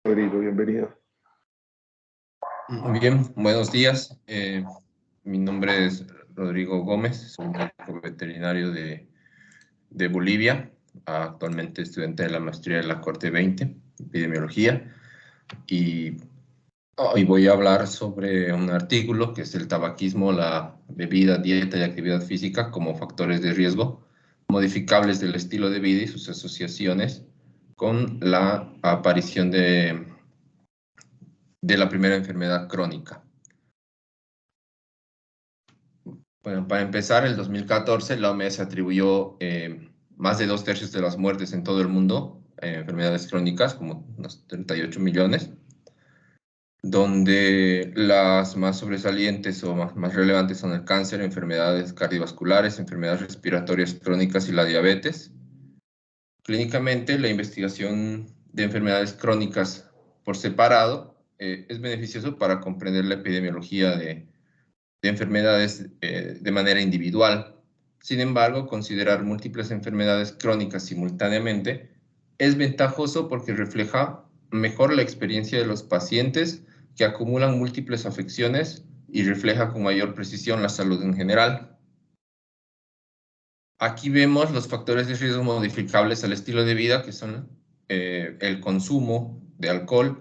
Rodrigo, bienvenido. Muy bien, buenos días. Mi nombre es Rodrigo Gómez, soy médico veterinario de Bolivia, actualmente estudiante de la maestría de la Corte 20, epidemiología, y hoy voy a hablar sobre un artículo que es el tabaquismo, la bebida, dieta y actividad física como factores de riesgo modificables del estilo de vida y sus asociaciones con la aparición de la primera enfermedad crónica. Bueno, para empezar, en el 2014 la OMS atribuyó más de 2/3 de las muertes en todo el mundo a enfermedades crónicas, como unos 38 millones, donde las más sobresalientes o más relevantes son el cáncer, enfermedades cardiovasculares, enfermedades respiratorias crónicas y la diabetes. Clínicamente, la investigación de enfermedades crónicas por separado es beneficioso para comprender la epidemiología de enfermedades de manera individual. Sin embargo, considerar múltiples enfermedades crónicas simultáneamente es ventajoso porque refleja mejor la experiencia de los pacientes que acumulan múltiples afecciones y refleja con mayor precisión la salud en general. Aquí vemos los factores de riesgo modificables al estilo de vida, que son el consumo de alcohol,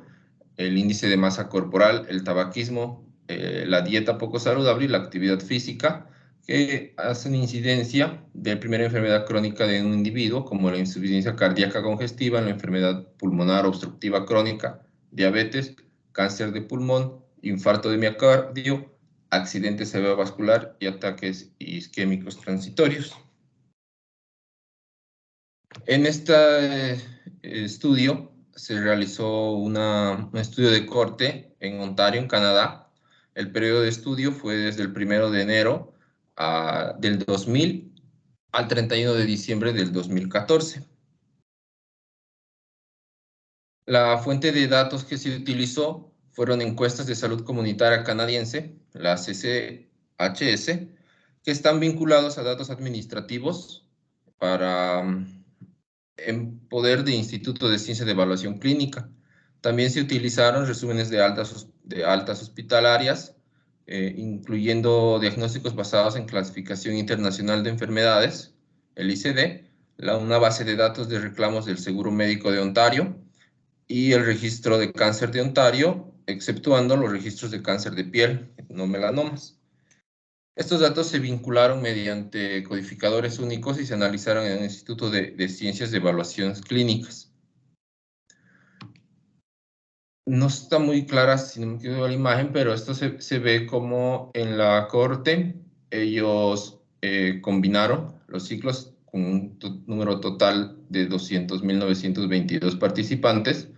el índice de masa corporal, el tabaquismo, la dieta poco saludable y la actividad física, que hacen incidencia de la primera enfermedad crónica de un individuo, como la insuficiencia cardíaca congestiva, la enfermedad pulmonar obstructiva crónica, diabetes, cáncer de pulmón, infarto de miocardio, accidente cerebrovascular y ataques isquémicos transitorios. En este estudio se realizó un estudio de corte en Ontario, en Canadá. El periodo de estudio fue desde el 1 de enero del 2000 al 31 de diciembre del 2014. La fuente de datos que se utilizó fueron encuestas de salud comunitaria canadiense, la CCHS, que están vinculados a datos administrativos para en poder de Instituto de Ciencia de Evaluación Clínica. También se utilizaron resúmenes de altas hospitalarias, incluyendo diagnósticos basados en clasificación internacional de enfermedades, el ICD, una base de datos de reclamos del Seguro Médico de Ontario y el registro de cáncer de Ontario, exceptuando los registros de cáncer de piel, no melanomas. Estos datos se vincularon mediante codificadores únicos y se analizaron en el Instituto de Ciencias de Evaluaciones Clínicas. No está muy clara, si no me equivoco, la imagen, pero esto se ve como en la corte ellos combinaron los ciclos con un número total de 200.922 participantes.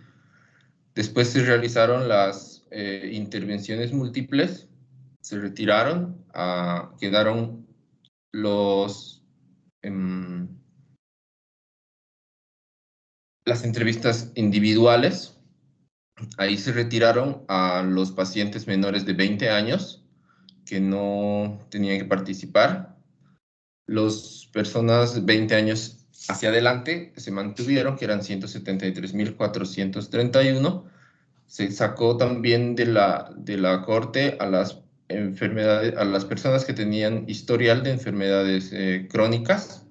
Después se realizaron las intervenciones múltiples, se retiraron, quedaron las entrevistas individuales. Ahí se retiraron a los pacientes menores de 20 años que no tenían que participar. Las personas 20 años hacia adelante se mantuvieron, que eran 173.431. Se sacó también de la corte a las personas que tenían historial de enfermedades crónicas.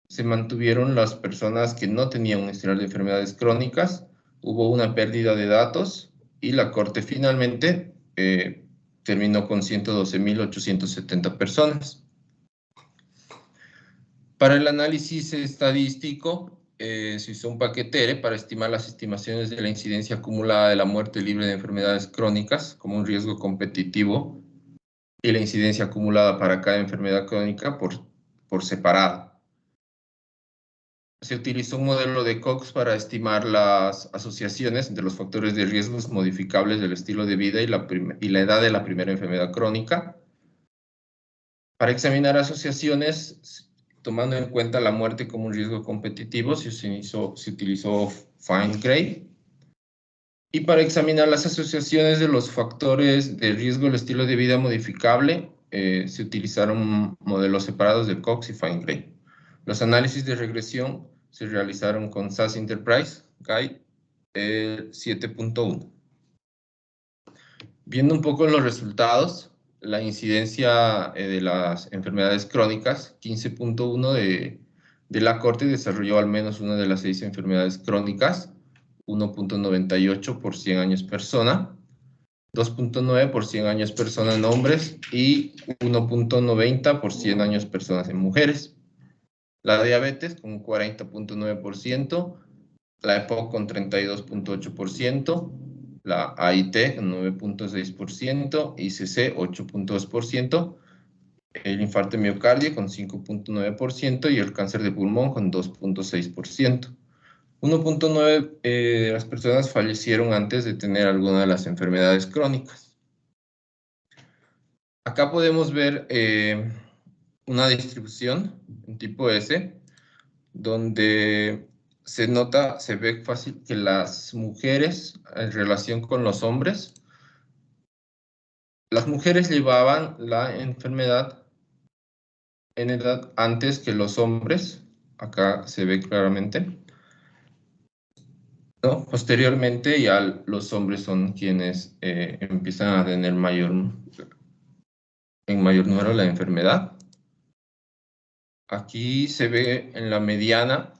Se mantuvieron las personas que no tenían un historial de enfermedades crónicas. Hubo una pérdida de datos y la corte finalmente terminó con 112.870 personas. Para el análisis estadístico, se hizo un paquete para estimar las estimaciones de la incidencia acumulada de la muerte libre de enfermedades crónicas como un riesgo competitivo y la incidencia acumulada para cada enfermedad crónica por separado. Se utilizó un modelo de Cox para estimar las asociaciones entre los factores de riesgos modificables del estilo de vida y la edad de la primera enfermedad crónica. Para examinar asociaciones, tomando en cuenta la muerte como un riesgo competitivo, se utilizó Fine-Gray. Y para examinar las asociaciones de los factores de riesgo del estilo de vida modificable, se utilizaron modelos separados de Cox y Fine-Gray. Los análisis de regresión se realizaron con SAS Enterprise Guide el 7.1. Viendo un poco los resultados, la incidencia de las enfermedades crónicas, 15.1 de la Corte desarrolló al menos una de las 6 enfermedades crónicas, 1.98 por 100 años persona, 2.9 por 100 años persona en hombres y 1.90 por 100 años personas en mujeres. La diabetes con 40.9%, la EPOC con 32.8%, la AIT con 9.6%, ICC 8.2%, el infarto de miocardio con 5.9% y el cáncer de pulmón con 2.6%. 1.9 de las personas fallecieron antes de tener alguna de las enfermedades crónicas. Acá podemos ver una distribución en tipo S, donde se ve fácil que las mujeres, en relación con los hombres, las mujeres llevaban la enfermedad en edad antes que los hombres, acá se ve claramente, ¿no? Posteriormente ya los hombres son quienes empiezan a tener en mayor número la enfermedad. Aquí se ve en la mediana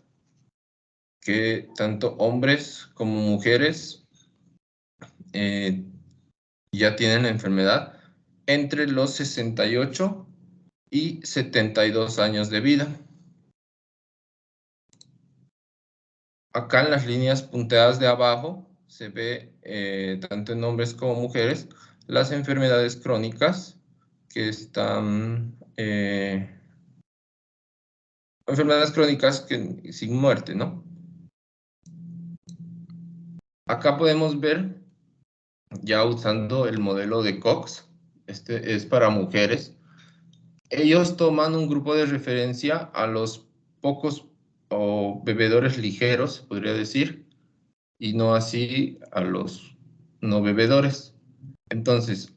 que tanto hombres como mujeres ya tienen la enfermedad entre los 68 y 72 años de vida. Acá en las líneas punteadas de abajo se ve, tanto en hombres como mujeres, las enfermedades crónicas que están, enfermedades crónicas sin muerte, ¿no? Acá podemos ver, ya usando el modelo de Cox, este es para mujeres, ellos toman un grupo de referencia a los pocos o bebedores ligeros, podría decir, y no así a los no bebedores. Entonces,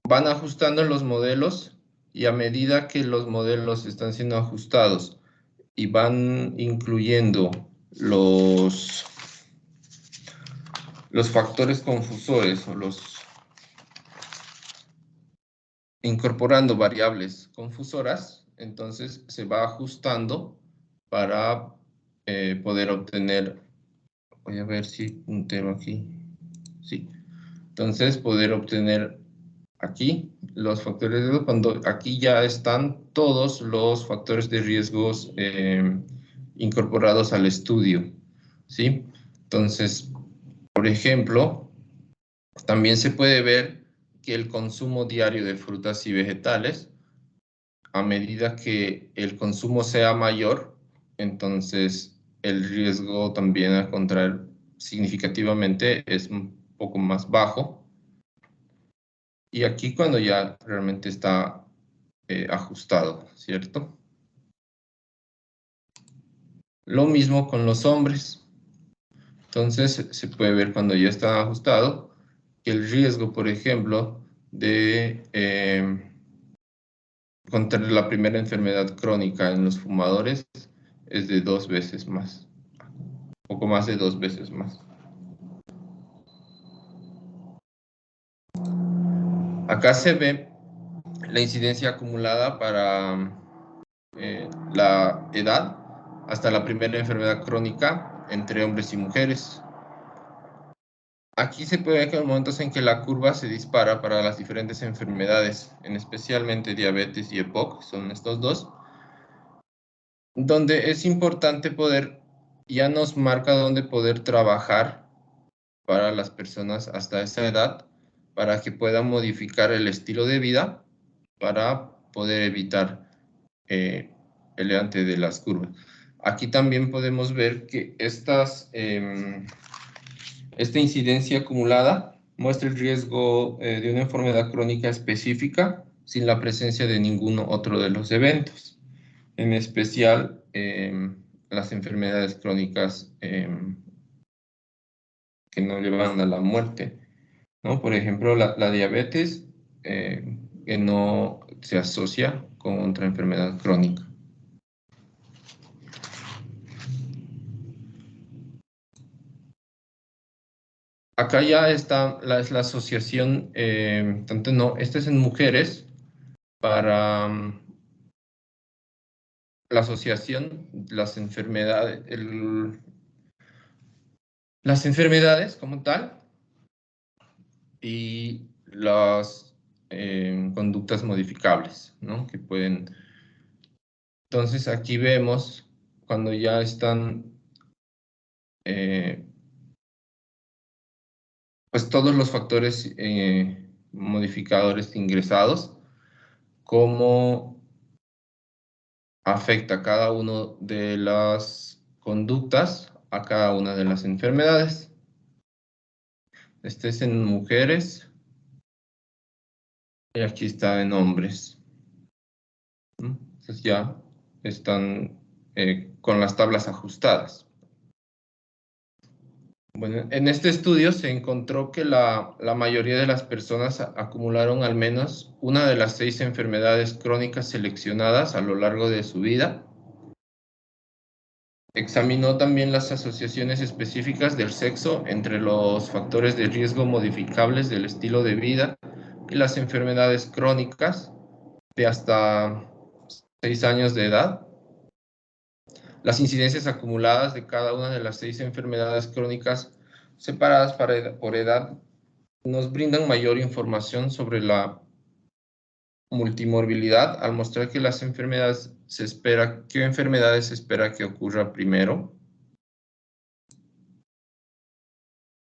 van ajustando los modelos y a medida que los modelos están siendo ajustados y van incluyendo los factores confusores o incorporando variables confusoras, entonces se va ajustando para poder obtener, voy a ver si puntero aquí, sí, entonces poder obtener aquí los factores de riesgo, cuando aquí ya están todos los factores de riesgos incorporados al estudio, ¿sí? Entonces, por ejemplo, también se puede ver que el consumo diario de frutas y vegetales, a medida que el consumo sea mayor, entonces el riesgo también a contraer significativamente es un poco más bajo. Y aquí cuando ya realmente está ajustado, ¿cierto? Lo mismo con los hombres. Entonces se puede ver cuando ya está ajustado que el riesgo, por ejemplo, de contraer la primera enfermedad crónica en los fumadores es de 2 veces más, poco más de 2 veces más. Acá se ve la incidencia acumulada para la edad hasta la primera enfermedad crónica entre hombres y mujeres. Aquí se puede ver que hay momentos en que la curva se dispara para las diferentes enfermedades, en especialmente diabetes y EPOC, son estos dos, donde es importante poder, ya nos marca dónde poder trabajar para las personas hasta esa edad, para que puedan modificar el estilo de vida, para poder evitar el levante de las curvas. Aquí también podemos ver que esta incidencia acumulada muestra el riesgo de una enfermedad crónica específica sin la presencia de ninguno otro de los eventos, en especial las enfermedades crónicas que no llevan a la muerte, ¿no? Por ejemplo, la diabetes que no se asocia con otra enfermedad crónica. Acá ya está es la asociación, tanto no, esta es en mujeres, para la asociación, las enfermedades como tal y las conductas modificables, ¿no? Que pueden. Entonces aquí vemos cuando ya están eh, pues todos los factores modificadores ingresados, cómo afecta cada uno de las conductas a cada una de las enfermedades. Este es en mujeres y aquí está en hombres, ¿no? Entonces ya están con las tablas ajustadas. Bueno, en este estudio se encontró que la mayoría de las personas acumularon al menos una de las 6 enfermedades crónicas seleccionadas a lo largo de su vida. Examinó también las asociaciones específicas del sexo entre los factores de riesgo modificables del estilo de vida y las enfermedades crónicas de hasta 6 años de edad. Las incidencias acumuladas de cada una de las 6 enfermedades crónicas separadas por edad nos brindan mayor información sobre la multimorbilidad al mostrar que qué enfermedades se espera que ocurra primero.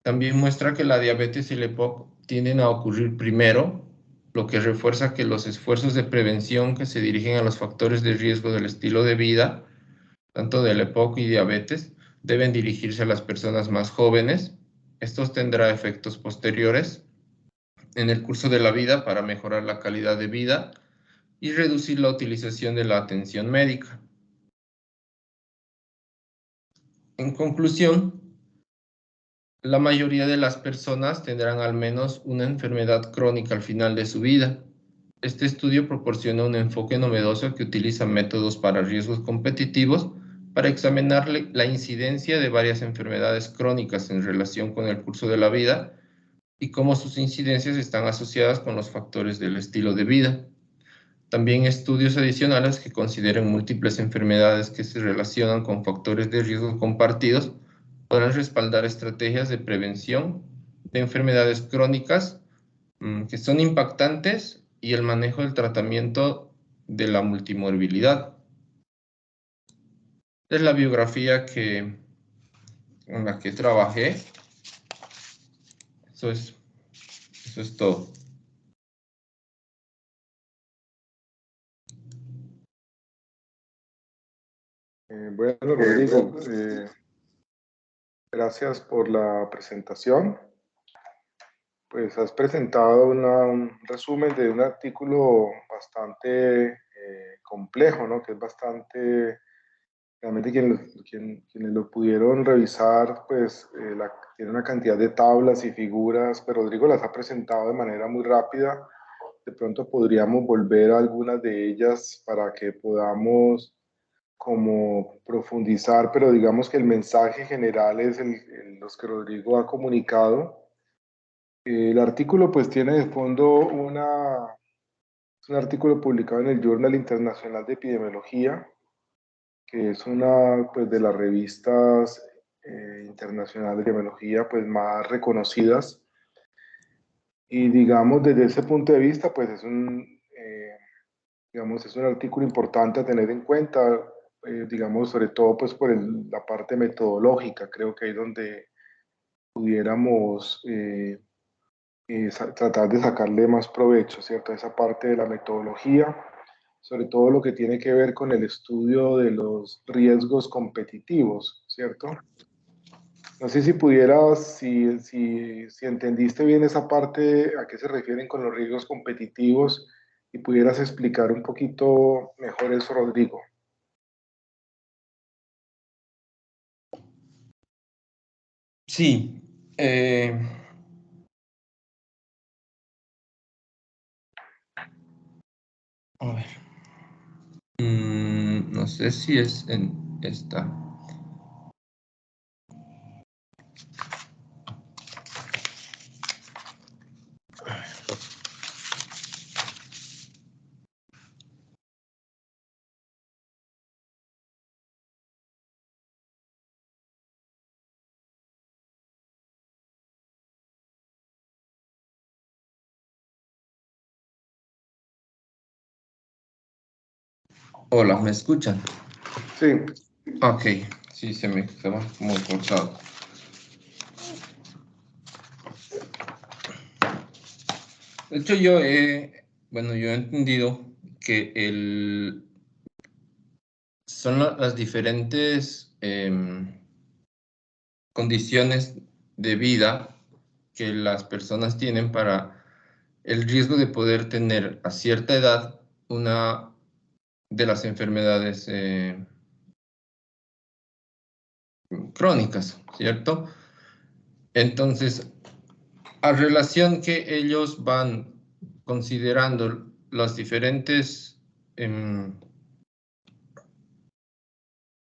También muestra que la diabetes y la EPOC tienden a ocurrir primero, lo que refuerza que los esfuerzos de prevención que se dirigen a los factores de riesgo del estilo de vida, tanto de la EPOC y diabetes, deben dirigirse a las personas más jóvenes. Estos tendrán efectos posteriores en el curso de la vida para mejorar la calidad de vida y reducir la utilización de la atención médica. En conclusión, la mayoría de las personas tendrán al menos una enfermedad crónica al final de su vida. Este estudio proporciona un enfoque novedoso que utiliza métodos para riesgos competitivos para examinar la incidencia de varias enfermedades crónicas en relación con el curso de la vida y cómo sus incidencias están asociadas con los factores del estilo de vida. También estudios adicionales que consideren múltiples enfermedades que se relacionan con factores de riesgo compartidos podrán respaldar estrategias de prevención de enfermedades crónicas que son impactantes y el manejo del tratamiento de la multimorbilidad. Es la biografía en la que trabajé. Eso es todo. Bueno, Rodrigo, gracias por la presentación. Pues has presentado un resumen de un artículo bastante complejo, ¿no? Que es bastante, realmente quienes lo pudieron revisar, pues tiene una cantidad de tablas y figuras, pero Rodrigo las ha presentado de manera muy rápida. De pronto podríamos volver a algunas de ellas para que podamos como profundizar, pero digamos que el mensaje general es los que Rodrigo ha comunicado. El artículo pues tiene de fondo es un artículo publicado en el Journal Internacional de Epidemiología, que es una pues, de las revistas internacionales de epidemiología pues, más reconocidas. Y digamos, desde ese punto de vista, pues digamos, es un artículo importante a tener en cuenta, digamos, sobre todo pues por la parte metodológica, creo que ahí donde pudiéramos tratar de sacarle más provecho, ¿cierto? Esa parte de la metodología, sobre todo lo que tiene que ver con el estudio de los riesgos competitivos, ¿cierto? No sé si pudieras, si entendiste bien esa parte, a qué se refieren con los riesgos competitivos y pudieras explicar un poquito mejor eso, Rodrigo. Sí. A ver. No sé si es en esta. Hola, ¿me escuchan? Sí, Ok, sí, se me estaba muy cortado. De hecho, yo he entendido que son las diferentes condiciones de vida que las personas tienen para el riesgo de poder tener a cierta edad una de las enfermedades crónicas, ¿cierto? Entonces, a relación que ellos van considerando las diferentes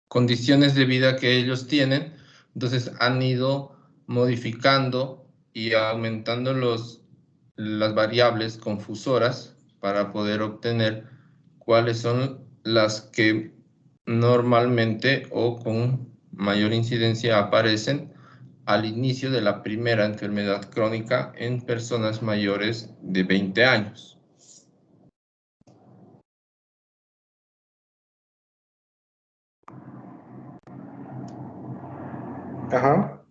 condiciones de vida que ellos tienen, entonces han ido modificando y aumentando las variables confusoras para poder obtener cuáles son las que normalmente o con mayor incidencia aparecen al inicio de la primera enfermedad crónica en personas mayores de 20 años. ajá,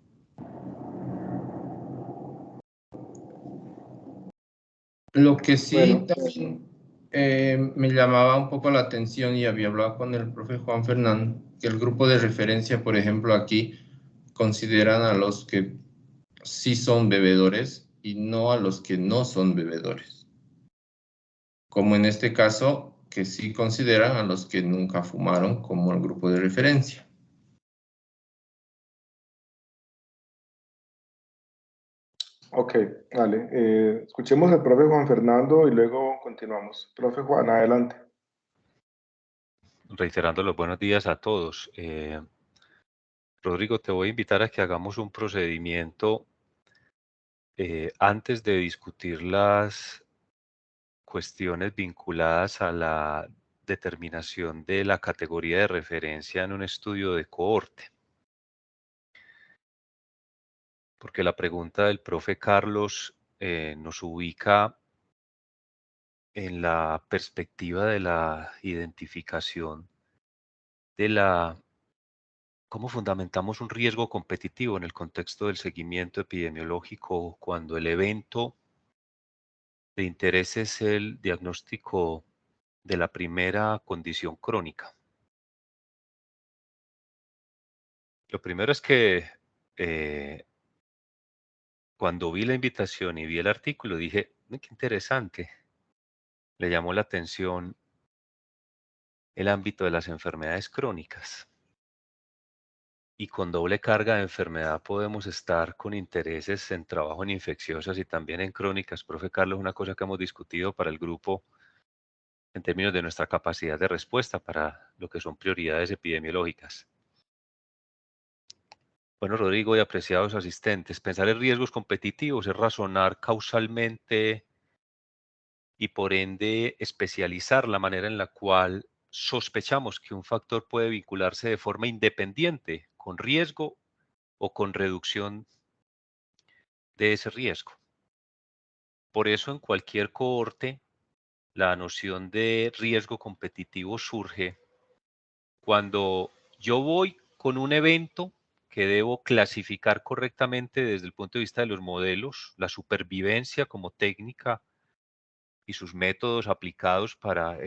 Lo que sí bueno, también me llamaba un poco la atención y había hablado con el profe Juan Fernando, que el grupo de referencia, por ejemplo, aquí consideran a los que sí son bebedores y no a los que no son bebedores. Como en este caso, que sí consideran a los que nunca fumaron como el grupo de referencia. ok, vale. Escuchemos al profe Juan Fernando y luego continuamos. Profe Juan, adelante. Reiterando los buenos días a todos. Rodrigo, te voy a invitar a que hagamos un procedimiento antes de discutir las cuestiones vinculadas a la determinación de la categoría de referencia en un estudio de cohorte. Porque la pregunta del profe Carlos nos ubica en la perspectiva de la identificación de ¿cómo fundamentamos un riesgo competitivo en el contexto del seguimiento epidemiológico cuando el evento de interés es el diagnóstico de la primera condición crónica? Lo primero es que cuando vi la invitación y vi el artículo dije, qué interesante, le llamó la atención el ámbito de las enfermedades crónicas. Y con doble carga de enfermedad podemos estar con intereses en trabajo en infecciosas y también en crónicas. Profe Carlos, una cosa que hemos discutido para el grupo en términos de nuestra capacidad de respuesta para lo que son prioridades epidemiológicas. Bueno, Rodrigo y apreciados asistentes, pensar en riesgos competitivos es razonar causalmente y por ende especializar la manera en la cual sospechamos que un factor puede vincularse de forma independiente con riesgo o con reducción de ese riesgo. Por eso en cualquier cohorte la noción de riesgo competitivo surge cuando yo voy con un evento que debo clasificar correctamente desde el punto de vista de los modelos, la supervivencia como técnica y sus métodos aplicados para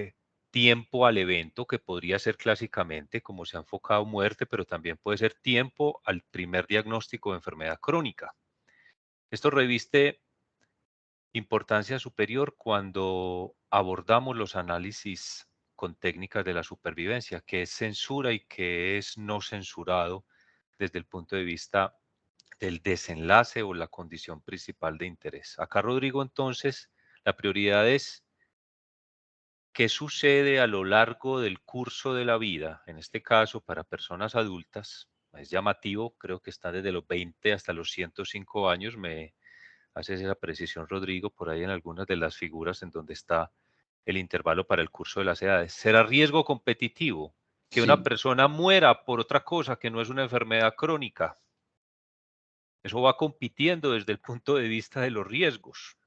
tiempo al evento, que podría ser clásicamente como se ha enfocado muerte, pero también puede ser tiempo al primer diagnóstico de enfermedad crónica. Esto reviste importancia superior cuando abordamos los análisis con técnicas de la supervivencia, que es censura y que es no censurado desde el punto de vista del desenlace o la condición principal de interés. Acá, Rodrigo, entonces, la prioridad es qué sucede a lo largo del curso de la vida, en este caso para personas adultas. Es llamativo, creo que está desde los 20 hasta los 105 años, me haces esa precisión, Rodrigo, por ahí en algunas de las figuras en donde está el intervalo para el curso de las edades. ¿Será riesgo competitivo que una Sí, persona muera por otra cosa que no es una enfermedad crónica? Eso va compitiendo desde el punto de vista de los riesgos.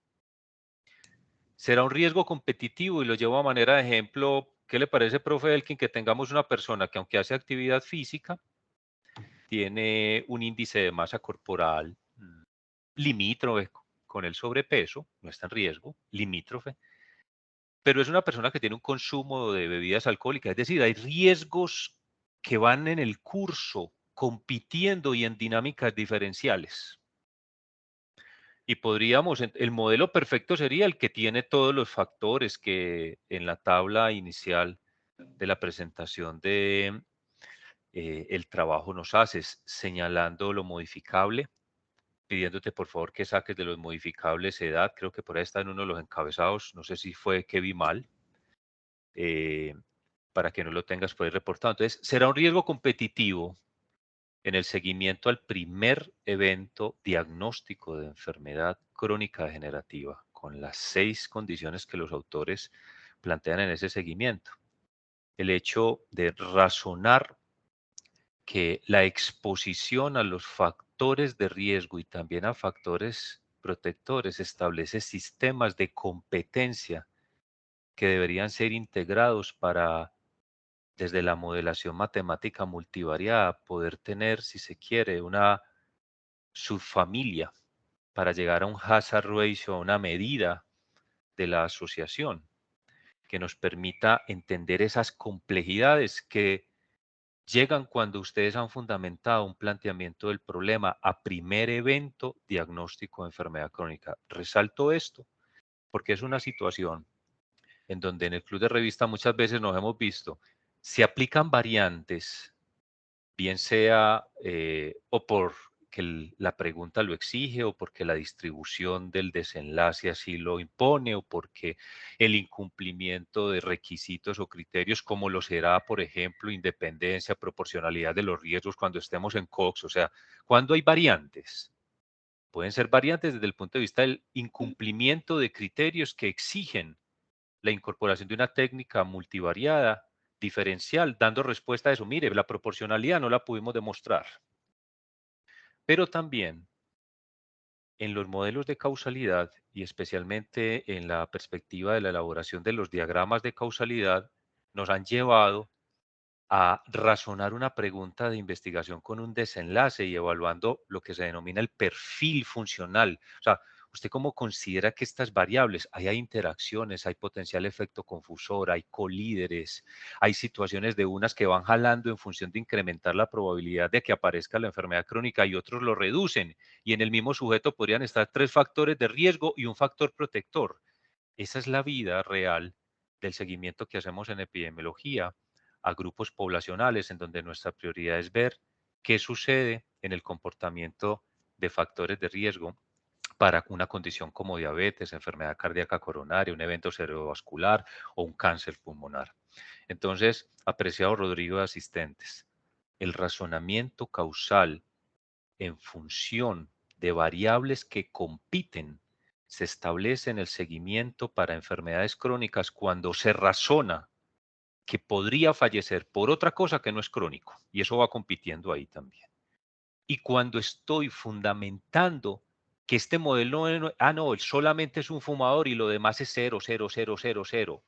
¿Será un riesgo competitivo? Y lo llevo a manera de ejemplo ¿Qué le parece, profe Elkin, que tengamos una persona que aunque hace actividad física, tiene un índice de masa corporal limítrofe con el sobrepeso, no está en riesgo, limítrofe, pero es una persona que tiene un consumo de bebidas alcohólicas? Es decir, hay riesgos que van en el curso, compitiendo y en dinámicas diferenciales. Y podríamos, el modelo perfecto sería el que tiene todos los factores que en la tabla inicial de la presentación de el trabajo nos haces, señalando lo modificable, pidiéndote por favor que saques de los modificables edad. Creo que por ahí está en uno de los encabezados, no sé si fue que vi mal, para que no lo tengas por ahí reportado. Entonces, será un riesgo competitivo en el seguimiento al primer evento diagnóstico de enfermedad crónica degenerativa, con las 6 condiciones que los autores plantean en ese seguimiento. El hecho de razonar que la exposición a los factores de riesgo y también a factores protectores establece sistemas de competencia que deberían ser integrados para, desde la modelación matemática multivariada, poder tener, si se quiere, una subfamilia para llegar a un hazard ratio, a una medida de la asociación que nos permita entender esas complejidades que llegan cuando ustedes han fundamentado un planteamiento del problema a primer evento diagnóstico de enfermedad crónica. Resalto esto porque es una situación en donde en el Club de Revista muchas veces nos hemos visto, se aplican variantes, bien sea o por que la pregunta lo exige, o porque la distribución del desenlace así lo impone, o porque el incumplimiento de requisitos o criterios, como lo será, por ejemplo, independencia, proporcionalidad de los riesgos cuando estemos en COX. O sea, cuando hay variantes, pueden ser variantes desde el punto de vista del incumplimiento de criterios que exigen la incorporación de una técnica multivariada, diferencial, dando respuesta a eso. Mire, la proporcionalidad no la pudimos demostrar. Pero también en los modelos de causalidad, y especialmente en la perspectiva de la elaboración de los diagramas de causalidad, nos han llevado a razonar una pregunta de investigación con un desenlace y evaluando lo que se denomina el perfil funcional. O sea, ¿usted cómo considera que estas variables, hay interacciones, hay potencial efecto confusor, hay colíderes, hay situaciones de unas que van jalando en función de incrementar la probabilidad de que aparezca la enfermedad crónica y otros lo reducen? Y en el mismo sujeto podrían estar 3 factores de riesgo y un factor protector. Esa es la vida real del seguimiento que hacemos en epidemiología a grupos poblacionales, en donde nuestra prioridad es ver qué sucede en el comportamiento de factores de riesgo para una condición como diabetes, enfermedad cardíaca coronaria, un evento cerebrovascular o un cáncer pulmonar. Entonces, apreciado Rodrigo de asistentes, el razonamiento causal en función de variables que compiten se establece en el seguimiento para enfermedades crónicas cuando se razona que podría fallecer por otra cosa que no es crónico, y eso va compitiendo ahí también. Y cuando estoy fundamentando que este modelo, no, él solamente es un fumador y lo demás es 0, 0, 0, 0, 0.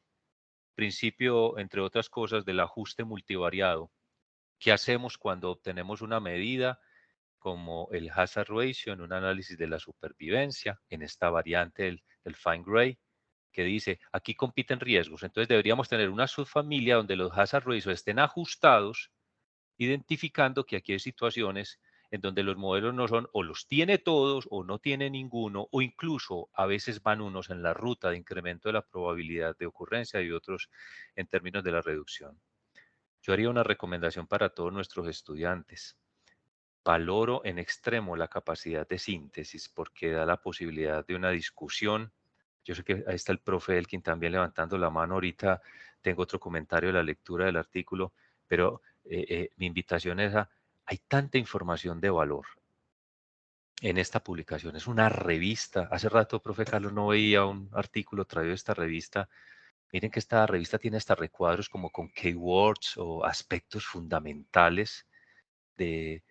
Principio, entre otras cosas, del ajuste multivariado. ¿Qué hacemos cuando obtenemos una medida como el hazard ratio en un análisis de la supervivencia, en esta variante del Fine-Gray, que dice, aquí compiten riesgos? Entonces deberíamos tener una subfamilia donde los hazard ratios estén ajustados, identificando que aquí hay situaciones en donde los modelos no son, o los tiene todos o no tiene ninguno, o incluso a veces van unos en la ruta de incremento de la probabilidad de ocurrencia y otros en términos de la reducción. Yo haría una recomendación para todos nuestros estudiantes. Valoro en extremo la capacidad de síntesis porque da la posibilidad de una discusión. Yo sé que ahí está el profe Elkin también levantando la mano. Ahorita tengo otro comentario de la lectura del artículo, pero mi invitación es hay tanta información de valor en esta publicación. Es una revista. Hace rato, profe Carlos, no veía un artículo traído de esta revista. Miren que esta revista tiene hasta recuadros como con keywords o aspectos fundamentales de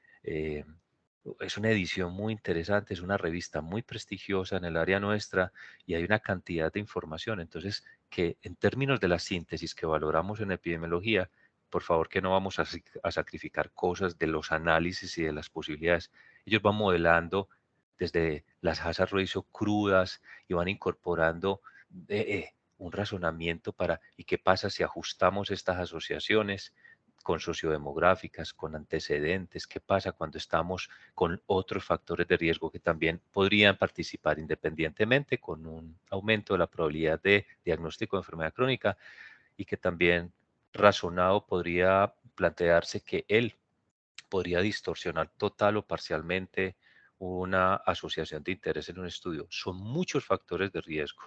Es una edición muy interesante, es una revista muy prestigiosa en el área nuestra y hay una cantidad de información. Entonces, que en términos de la síntesis que valoramos en epidemiología, por favor que no vamos a sacrificar cosas de los análisis y de las posibilidades. Ellos van modelando desde las hazard ratio crudas y van incorporando un razonamiento para, ¿y qué pasa si ajustamos estas asociaciones con sociodemográficas, con antecedentes? ¿Qué pasa cuando estamos con otros factores de riesgo que también podrían participar independientemente con un aumento de la probabilidad de diagnóstico de enfermedad crónica, y que también razonado podría plantearse que él podría distorsionar total o parcialmente una asociación de interés en un estudio? Son muchos factores de riesgo.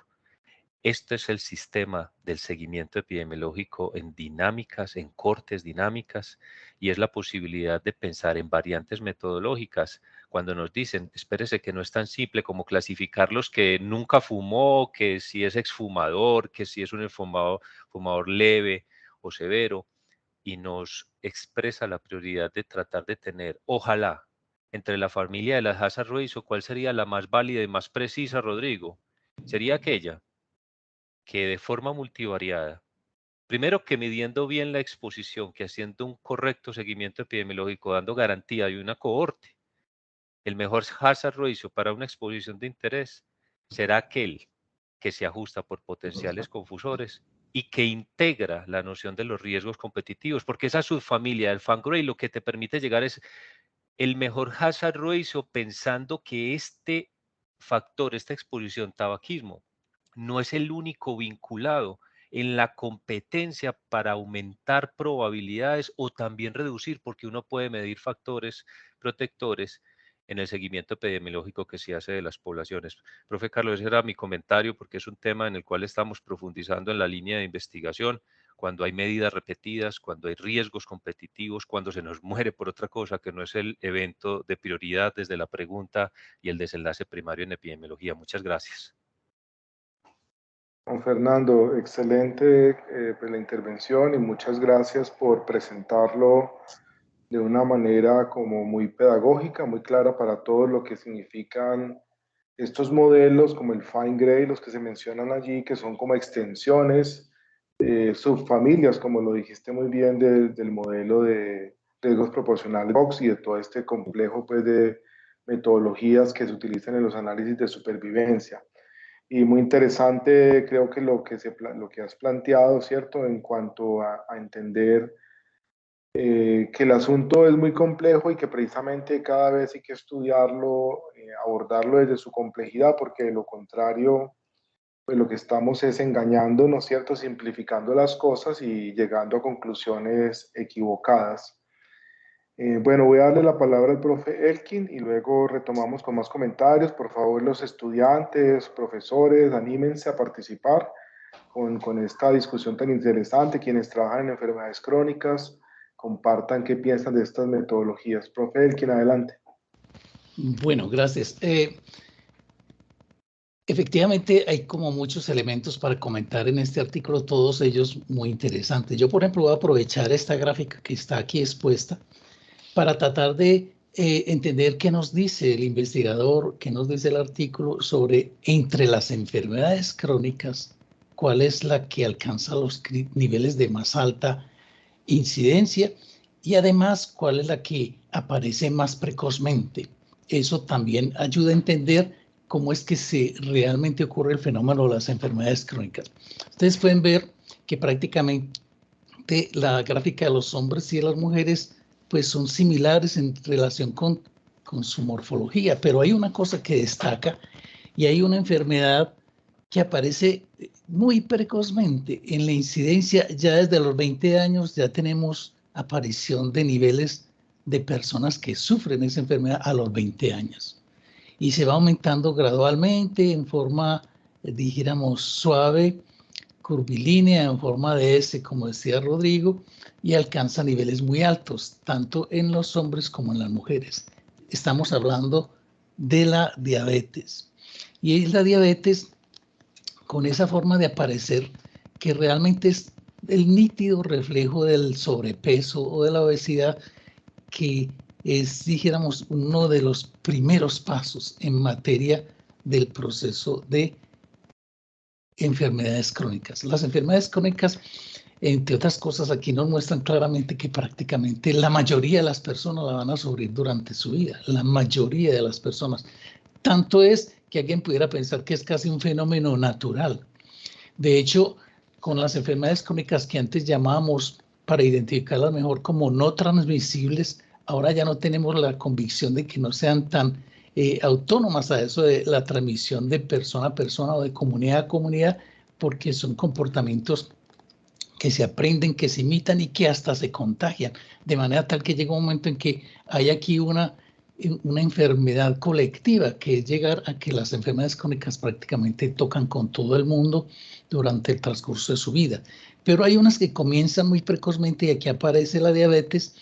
Este es el sistema del seguimiento epidemiológico en dinámicas, en cortes dinámicas, y es la posibilidad de pensar en variantes metodológicas. Cuando nos dicen, espérese que no es tan simple como clasificarlos que nunca fumó, que si es exfumador, que si es un fumador leve o severo, y nos expresa la prioridad de tratar de tener, ojalá, entre la familia de las hazard ratio, ¿cuál sería la más válida y más precisa, Rodrigo? Sería aquella que de forma multivariada, primero que midiendo bien la exposición, que haciendo un correcto seguimiento epidemiológico, dando garantía de una cohorte, el mejor hazard ratio para una exposición de interés será aquel que se ajusta por potenciales confusores y que integra la noción de los riesgos competitivos, porque esa subfamilia del Fangray lo que te permite llegar es el mejor hazard ratio pensando que este factor, esta exposición, tabaquismo, no es el único vinculado en la competencia para aumentar probabilidades o también reducir, porque uno puede medir factores protectores en el seguimiento epidemiológico que se hace de las poblaciones. Profe Carlos, ese era mi comentario, porque es un tema en el cual estamos profundizando en la línea de investigación, cuando hay medidas repetidas, cuando hay riesgos competitivos, cuando se nos muere por otra cosa que no es el evento de prioridad desde la pregunta y el desenlace primario en epidemiología. Muchas gracias. Don Fernando, excelente pues la intervención y muchas gracias por presentarlo de una manera como muy pedagógica, muy clara para todos lo que significan estos modelos como el Fine Gray, los que se mencionan allí, que son como extensiones, subfamilias, como lo dijiste muy bien, del modelo de riesgos proporcionales Box y de todo este complejo pues, de metodologías que se utilizan en los análisis de supervivencia. Y muy interesante, creo que lo que has planteado, ¿cierto? En cuanto a entender que el asunto es muy complejo y que precisamente cada vez hay que estudiarlo, abordarlo desde su complejidad, porque de lo contrario, pues lo que estamos es engañando, ¿no es cierto? Simplificando las cosas y llegando a conclusiones equivocadas. Bueno, voy a darle la palabra al profe Elkin y luego retomamos con más comentarios. Por favor, los estudiantes, profesores, anímense a participar con esta discusión tan interesante. Quienes trabajan en enfermedades crónicas, compartan qué piensan de estas metodologías. Profe Elkin, adelante. Bueno, gracias. Efectivamente, hay como muchos elementos para comentar en este artículo, todos ellos muy interesantes. Yo, por ejemplo, voy a aprovechar esta gráfica que está aquí expuesta para tratar de entender qué nos dice el investigador, qué nos dice el artículo sobre entre las enfermedades crónicas, cuál es la que alcanza los niveles de más alta incidencia y además cuál es la que aparece más precozmente. Eso también ayuda a entender cómo es que realmente ocurre el fenómeno de las enfermedades crónicas. Ustedes pueden ver que prácticamente la gráfica de los hombres y de las mujeres pues son similares en relación con su morfología, pero hay una cosa que destaca y hay una enfermedad que aparece muy precozmente en la incidencia. Ya desde los 20 años ya tenemos aparición de niveles de personas que sufren esa enfermedad a los 20 años. Y se va aumentando gradualmente en forma, dijéramos, suave, curvilínea, en forma de S, como decía Rodrigo, y alcanza niveles muy altos, tanto en los hombres como en las mujeres. Estamos hablando de la diabetes. Y es la diabetes con esa forma de aparecer que realmente es el nítido reflejo del sobrepeso o de la obesidad, que es, dijéramos, uno de los primeros pasos en materia del proceso de enfermedades crónicas. Las enfermedades crónicas, entre otras cosas, aquí nos muestran claramente que prácticamente la mayoría de las personas la van a sufrir durante su vida, la mayoría de las personas. Tanto es que alguien pudiera pensar que es casi un fenómeno natural. De hecho, con las enfermedades crónicas que antes llamábamos, para identificarlas mejor, como no transmisibles, ahora ya no tenemos la convicción de que no sean tan autónomas a eso de la transmisión de persona a persona o de comunidad a comunidad, porque son comportamientos que se aprenden, que se imitan y que hasta se contagian, de manera tal que llega un momento en que hay aquí una enfermedad colectiva, que es llegar a que las enfermedades crónicas prácticamente tocan con todo el mundo durante el transcurso de su vida. Pero hay unas que comienzan muy precozmente y aquí aparece la diabetes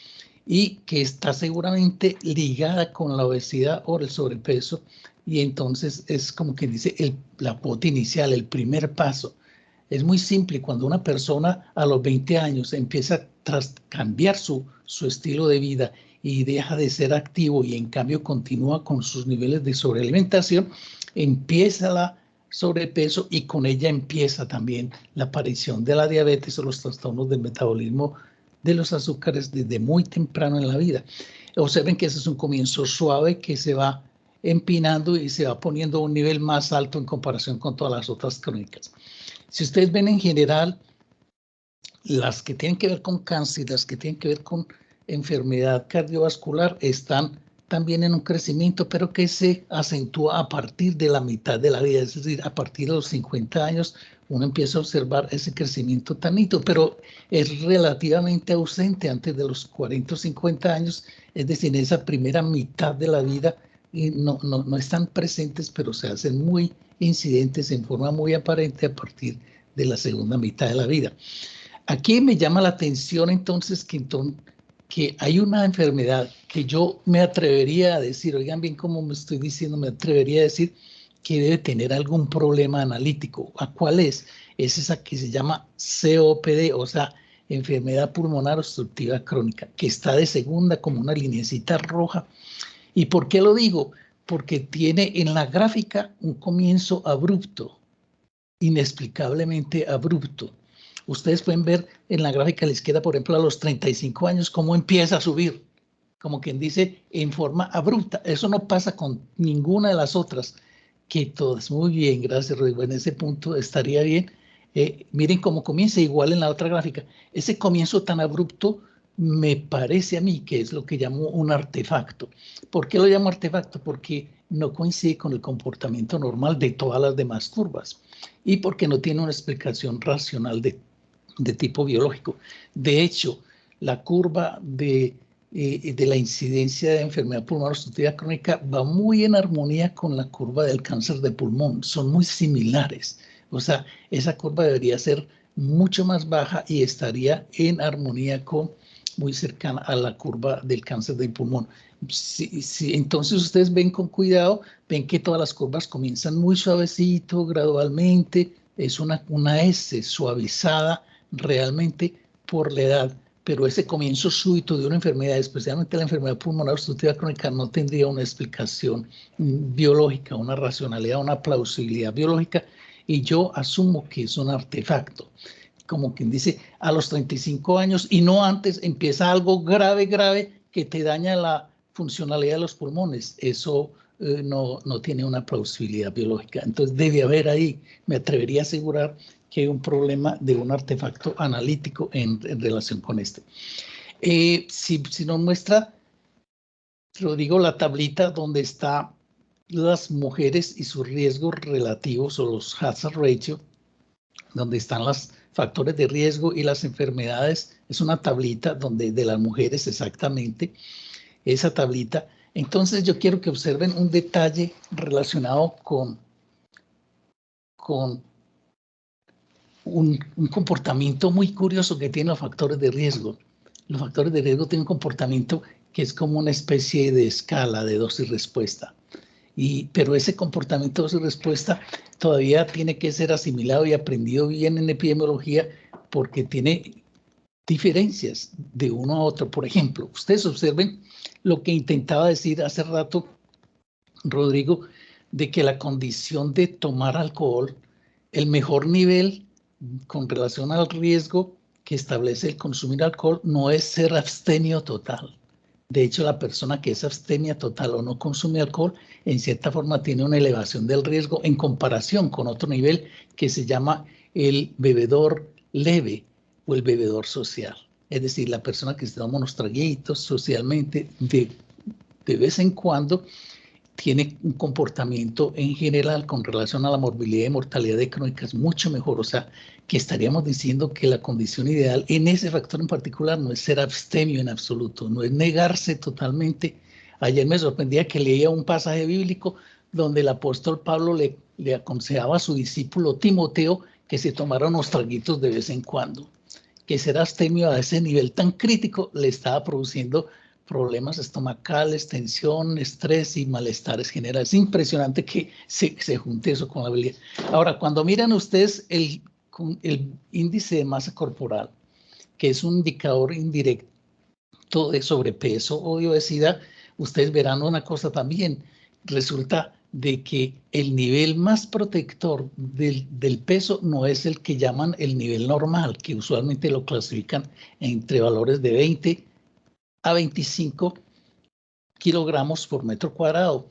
y que está seguramente ligada con la obesidad o el sobrepeso, y entonces es como quien dice la pota inicial, el primer paso. Es muy simple, cuando una persona a los 20 años empieza a cambiar su estilo de vida y deja de ser activo y en cambio continúa con sus niveles de sobrealimentación, empieza la sobrepeso y con ella empieza también la aparición de la diabetes o los trastornos del metabolismo de los azúcares desde muy temprano en la vida. Observen que ese es un comienzo suave que se va empinando y se va poniendo a un nivel más alto en comparación con todas las otras crónicas. Si ustedes ven en general, las que tienen que ver con cáncer, las que tienen que ver con enfermedad cardiovascular, están también en un crecimiento, pero que se acentúa a partir de la mitad de la vida, es decir, a partir de los 50 años, uno empieza a observar ese crecimiento tan nítido, pero es relativamente ausente antes de los 40 o 50 años, es decir, en esa primera mitad de la vida, y no están presentes, pero se hacen muy incidentes en forma muy aparente a partir de la segunda mitad de la vida. Aquí me llama la atención entonces que hay una enfermedad que yo me atrevería a decir, oigan bien cómo me estoy diciendo, me atrevería a decir que debe tener algún problema analítico. ¿A cuál es? Es esa que se llama COPD, o sea, enfermedad pulmonar obstructiva crónica, que está de segunda como una lineecita roja. ¿Y por qué lo digo? Porque tiene en la gráfica un comienzo abrupto, inexplicablemente abrupto. Ustedes pueden ver en la gráfica a la izquierda, por ejemplo, a los 35 años, cómo empieza a subir, como quien dice, en forma abrupta. Eso no pasa con ninguna de las otras, que todas. Muy bien, gracias, Rodrigo. En ese punto estaría bien. Miren cómo comienza, igual en la otra gráfica. Ese comienzo tan abrupto me parece a mí que es lo que llamo un artefacto. ¿Por qué lo llamo artefacto? Porque no coincide con el comportamiento normal de todas las demás curvas y porque no tiene una explicación racional de tipo biológico. De hecho, la curva de la incidencia de enfermedad pulmonar obstructiva crónica va muy en armonía con la curva del cáncer de pulmón. Son muy similares. O sea, esa curva debería ser mucho más baja y estaría en armonía con, muy cercana a la curva del cáncer de pulmón. Si entonces ustedes ven con cuidado, ven que todas las curvas comienzan muy suavecito, gradualmente. Es una S suavizada realmente por la edad, pero ese comienzo súbito de una enfermedad, especialmente la enfermedad pulmonar obstructiva crónica, no tendría una explicación biológica, una racionalidad, una plausibilidad biológica, y yo asumo que es un artefacto. Como quien dice, a los 35 años y no antes empieza algo grave que te daña la funcionalidad de los pulmones. Eso no tiene una plausibilidad biológica. Entonces debe haber ahí, me atrevería a asegurar que hay un problema de un artefacto analítico en relación con este. Si nos muestra, lo digo, la tablita donde está las mujeres y sus riesgos relativos o los hazard ratio, donde están los factores de riesgo y las enfermedades, es una tablita donde de las mujeres exactamente, esa tablita. Entonces yo quiero que observen un detalle relacionado con un comportamiento muy curioso que tienen los factores de riesgo. Los factores de riesgo tienen un comportamiento que es como una especie de escala de dosis-respuesta. Pero ese comportamiento de dosis-respuesta todavía tiene que ser asimilado y aprendido bien en epidemiología porque tiene diferencias de uno a otro. Por ejemplo, ustedes observen lo que intentaba decir hace rato Rodrigo, de que la condición de tomar alcohol, el mejor nivel con relación al riesgo que establece el consumir alcohol no es ser abstemio total. De hecho, la persona que es abstemia total o no consume alcohol, en cierta forma tiene una elevación del riesgo en comparación con otro nivel que se llama el bebedor leve o el bebedor social. Es decir, la persona que se toma unos traguitos socialmente de vez en cuando, tiene un comportamiento en general con relación a la morbilidad y mortalidad de crónicas mucho mejor. O sea, que estaríamos diciendo que la condición ideal en ese factor en particular no es ser abstemio en absoluto, no es negarse totalmente. Ayer me sorprendía que leía un pasaje bíblico donde el apóstol Pablo le aconsejaba a su discípulo Timoteo que se tomara unos traguitos de vez en cuando, que ser abstemio a ese nivel tan crítico le estaba produciendo problemas estomacales, tensión, estrés y malestares generales. Es impresionante que se junte eso con la habilidad. Ahora, cuando miran ustedes el índice de masa corporal, que es un indicador indirecto de sobrepeso o de obesidad, ustedes verán una cosa también. Resulta de que el nivel más protector del peso no es el que llaman el nivel normal, que usualmente lo clasifican entre valores de 20 a 25 kilogramos por metro cuadrado.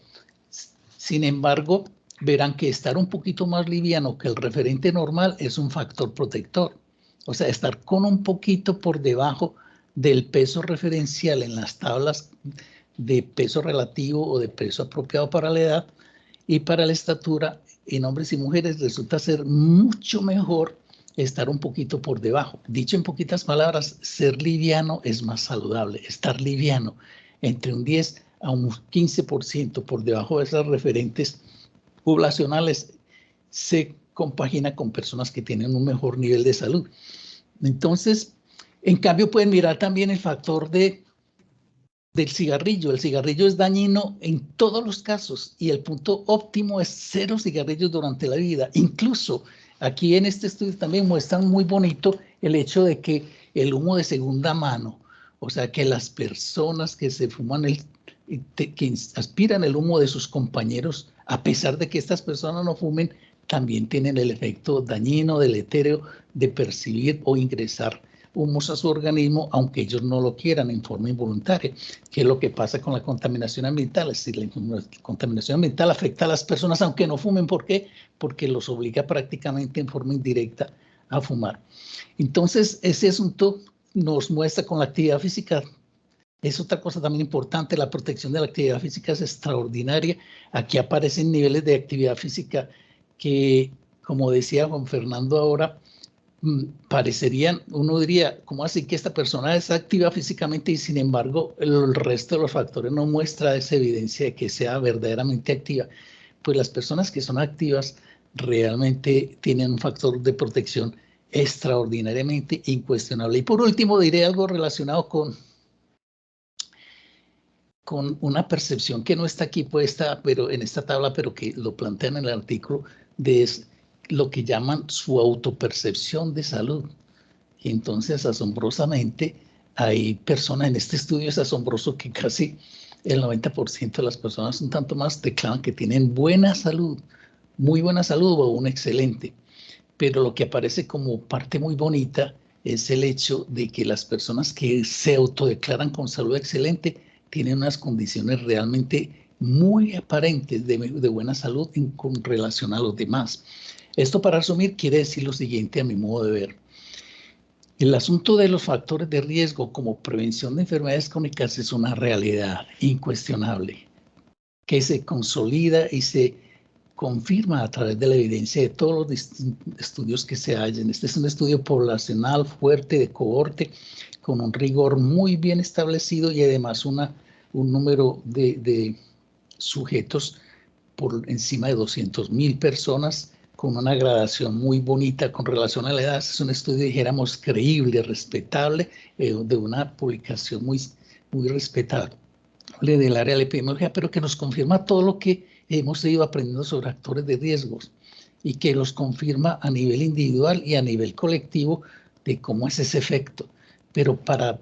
Sin embargo, verán que estar un poquito más liviano que el referente normal es un factor protector. O sea, estar con un poquito por debajo del peso referencial en las tablas de peso relativo o de peso apropiado para la edad y para la estatura en hombres y mujeres resulta ser mucho mejor estar un poquito por debajo. Dicho en poquitas palabras, ser liviano es más saludable. Estar liviano entre un 10 a un 15% por debajo de esas referentes poblacionales se compagina con personas que tienen un mejor nivel de salud. Entonces, en cambio, pueden mirar también el factor del cigarrillo. El cigarrillo es dañino en todos los casos y el punto óptimo es 0 cigarrillos durante la vida. Incluso aquí en este estudio también muestran muy bonito el hecho de que el humo de segunda mano, o sea que las personas que se fuman que aspiran el humo de sus compañeros, a pesar de que estas personas no fumen, también tienen el efecto dañino, deletéreo de percibir o ingresar humos a su organismo, aunque ellos no lo quieran en forma involuntaria, que es lo que pasa con la contaminación ambiental. Es decir, la contaminación ambiental afecta a las personas aunque no fumen. ¿Por qué? Porque los obliga prácticamente en forma indirecta a fumar. Entonces, ese asunto nos muestra con la actividad física. Es otra cosa también importante, la protección de la actividad física es extraordinaria. Aquí aparecen niveles de actividad física que, como decía Juan Fernando ahora, parecerían, uno diría, ¿cómo así que esta persona es activa físicamente y sin embargo el resto de los factores no muestra esa evidencia de que sea verdaderamente activa? Pues las personas que son activas realmente tienen un factor de protección extraordinariamente incuestionable. Y por último diré algo relacionado con una percepción que no está aquí puesta, pero en esta tabla, pero que lo plantean en el artículo, de lo que llaman su autopercepción de salud. Y entonces, asombrosamente, hay personas, en este estudio es asombroso que casi el 90% de las personas, un tanto más, declaran que tienen buena salud, muy buena salud o una excelente. Pero lo que aparece como parte muy bonita es el hecho de que las personas que se autodeclaran con salud excelente tienen unas condiciones realmente muy aparentes de buena salud con relación a los demás. Esto, para resumir, quiere decir lo siguiente a mi modo de ver. El asunto de los factores de riesgo como prevención de enfermedades crónicas es una realidad incuestionable que se consolida y se confirma a través de la evidencia de todos los estudios que se hallan. Este es un estudio poblacional fuerte de cohorte con un rigor muy bien establecido y además un número de sujetos por encima de 200,000 personas con una gradación muy bonita con relación a la edad. Es un estudio, dijéramos, creíble, respetable, de una publicación muy respetable del área de la epidemiología, pero que nos confirma todo lo que hemos ido aprendiendo sobre factores de riesgos y que los confirma a nivel individual y a nivel colectivo de cómo es ese efecto. Pero para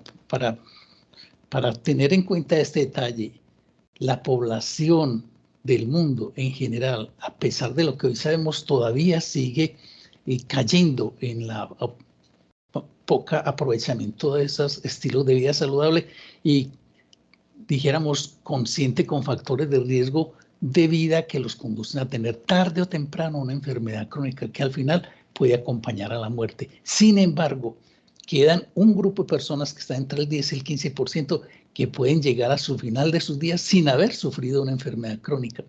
tener en cuenta este detalle, la población del mundo en general, a pesar de lo que hoy sabemos, todavía sigue cayendo en la poca aprovechamiento de esos estilos de vida saludable y, dijéramos, consciente con factores de riesgo de vida que los conducen a tener tarde o temprano una enfermedad crónica que al final puede acompañar a la muerte. Sin embargo, quedan un grupo de personas que está entre el 10 y el 15% que pueden llegar a su final de sus días sin haber sufrido una enfermedad crónica.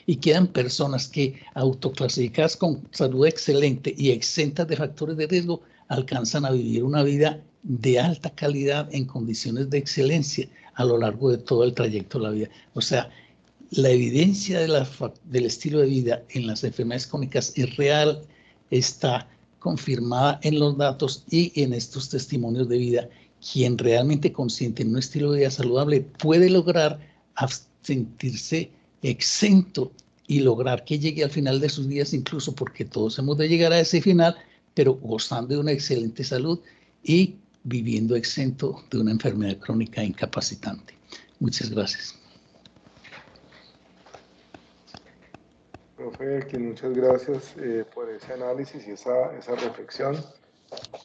Y quedan personas que, autoclasificadas con salud excelente y exentas de factores de riesgo, alcanzan a vivir una vida de alta calidad en condiciones de excelencia a lo largo de todo el trayecto de la vida. O sea, la evidencia del estilo de vida en las enfermedades crónicas es real, está confirmada en los datos y en estos testimonios de vida. Quien realmente consciente en un estilo de vida saludable puede lograr sentirse exento y lograr que llegue al final de sus días, incluso porque todos hemos de llegar a ese final, pero gozando de una excelente salud y viviendo exento de una enfermedad crónica incapacitante. Muchas gracias. Profe Elkin, muchas gracias por ese análisis y esa reflexión.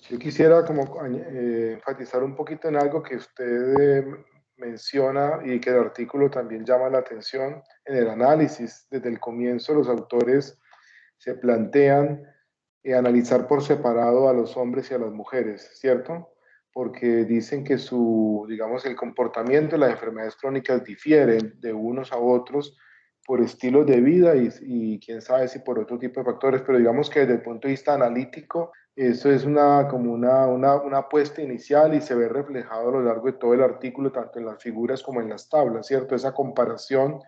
Yo quisiera enfatizar un poquito en algo que usted menciona y que el artículo también llama la atención. En el análisis, desde el comienzo, los autores se plantean analizar por separado a los hombres y a las mujeres, ¿cierto? Porque dicen que el comportamiento de las enfermedades crónicas difieren de unos a otros por estilos de vida y quién sabe si por otro tipo de factores, pero digamos que desde el punto de vista analítico, eso es una apuesta inicial y se ve reflejado a lo largo de todo el artículo, tanto en las figuras como en las tablas, ¿cierto? Esa comparación,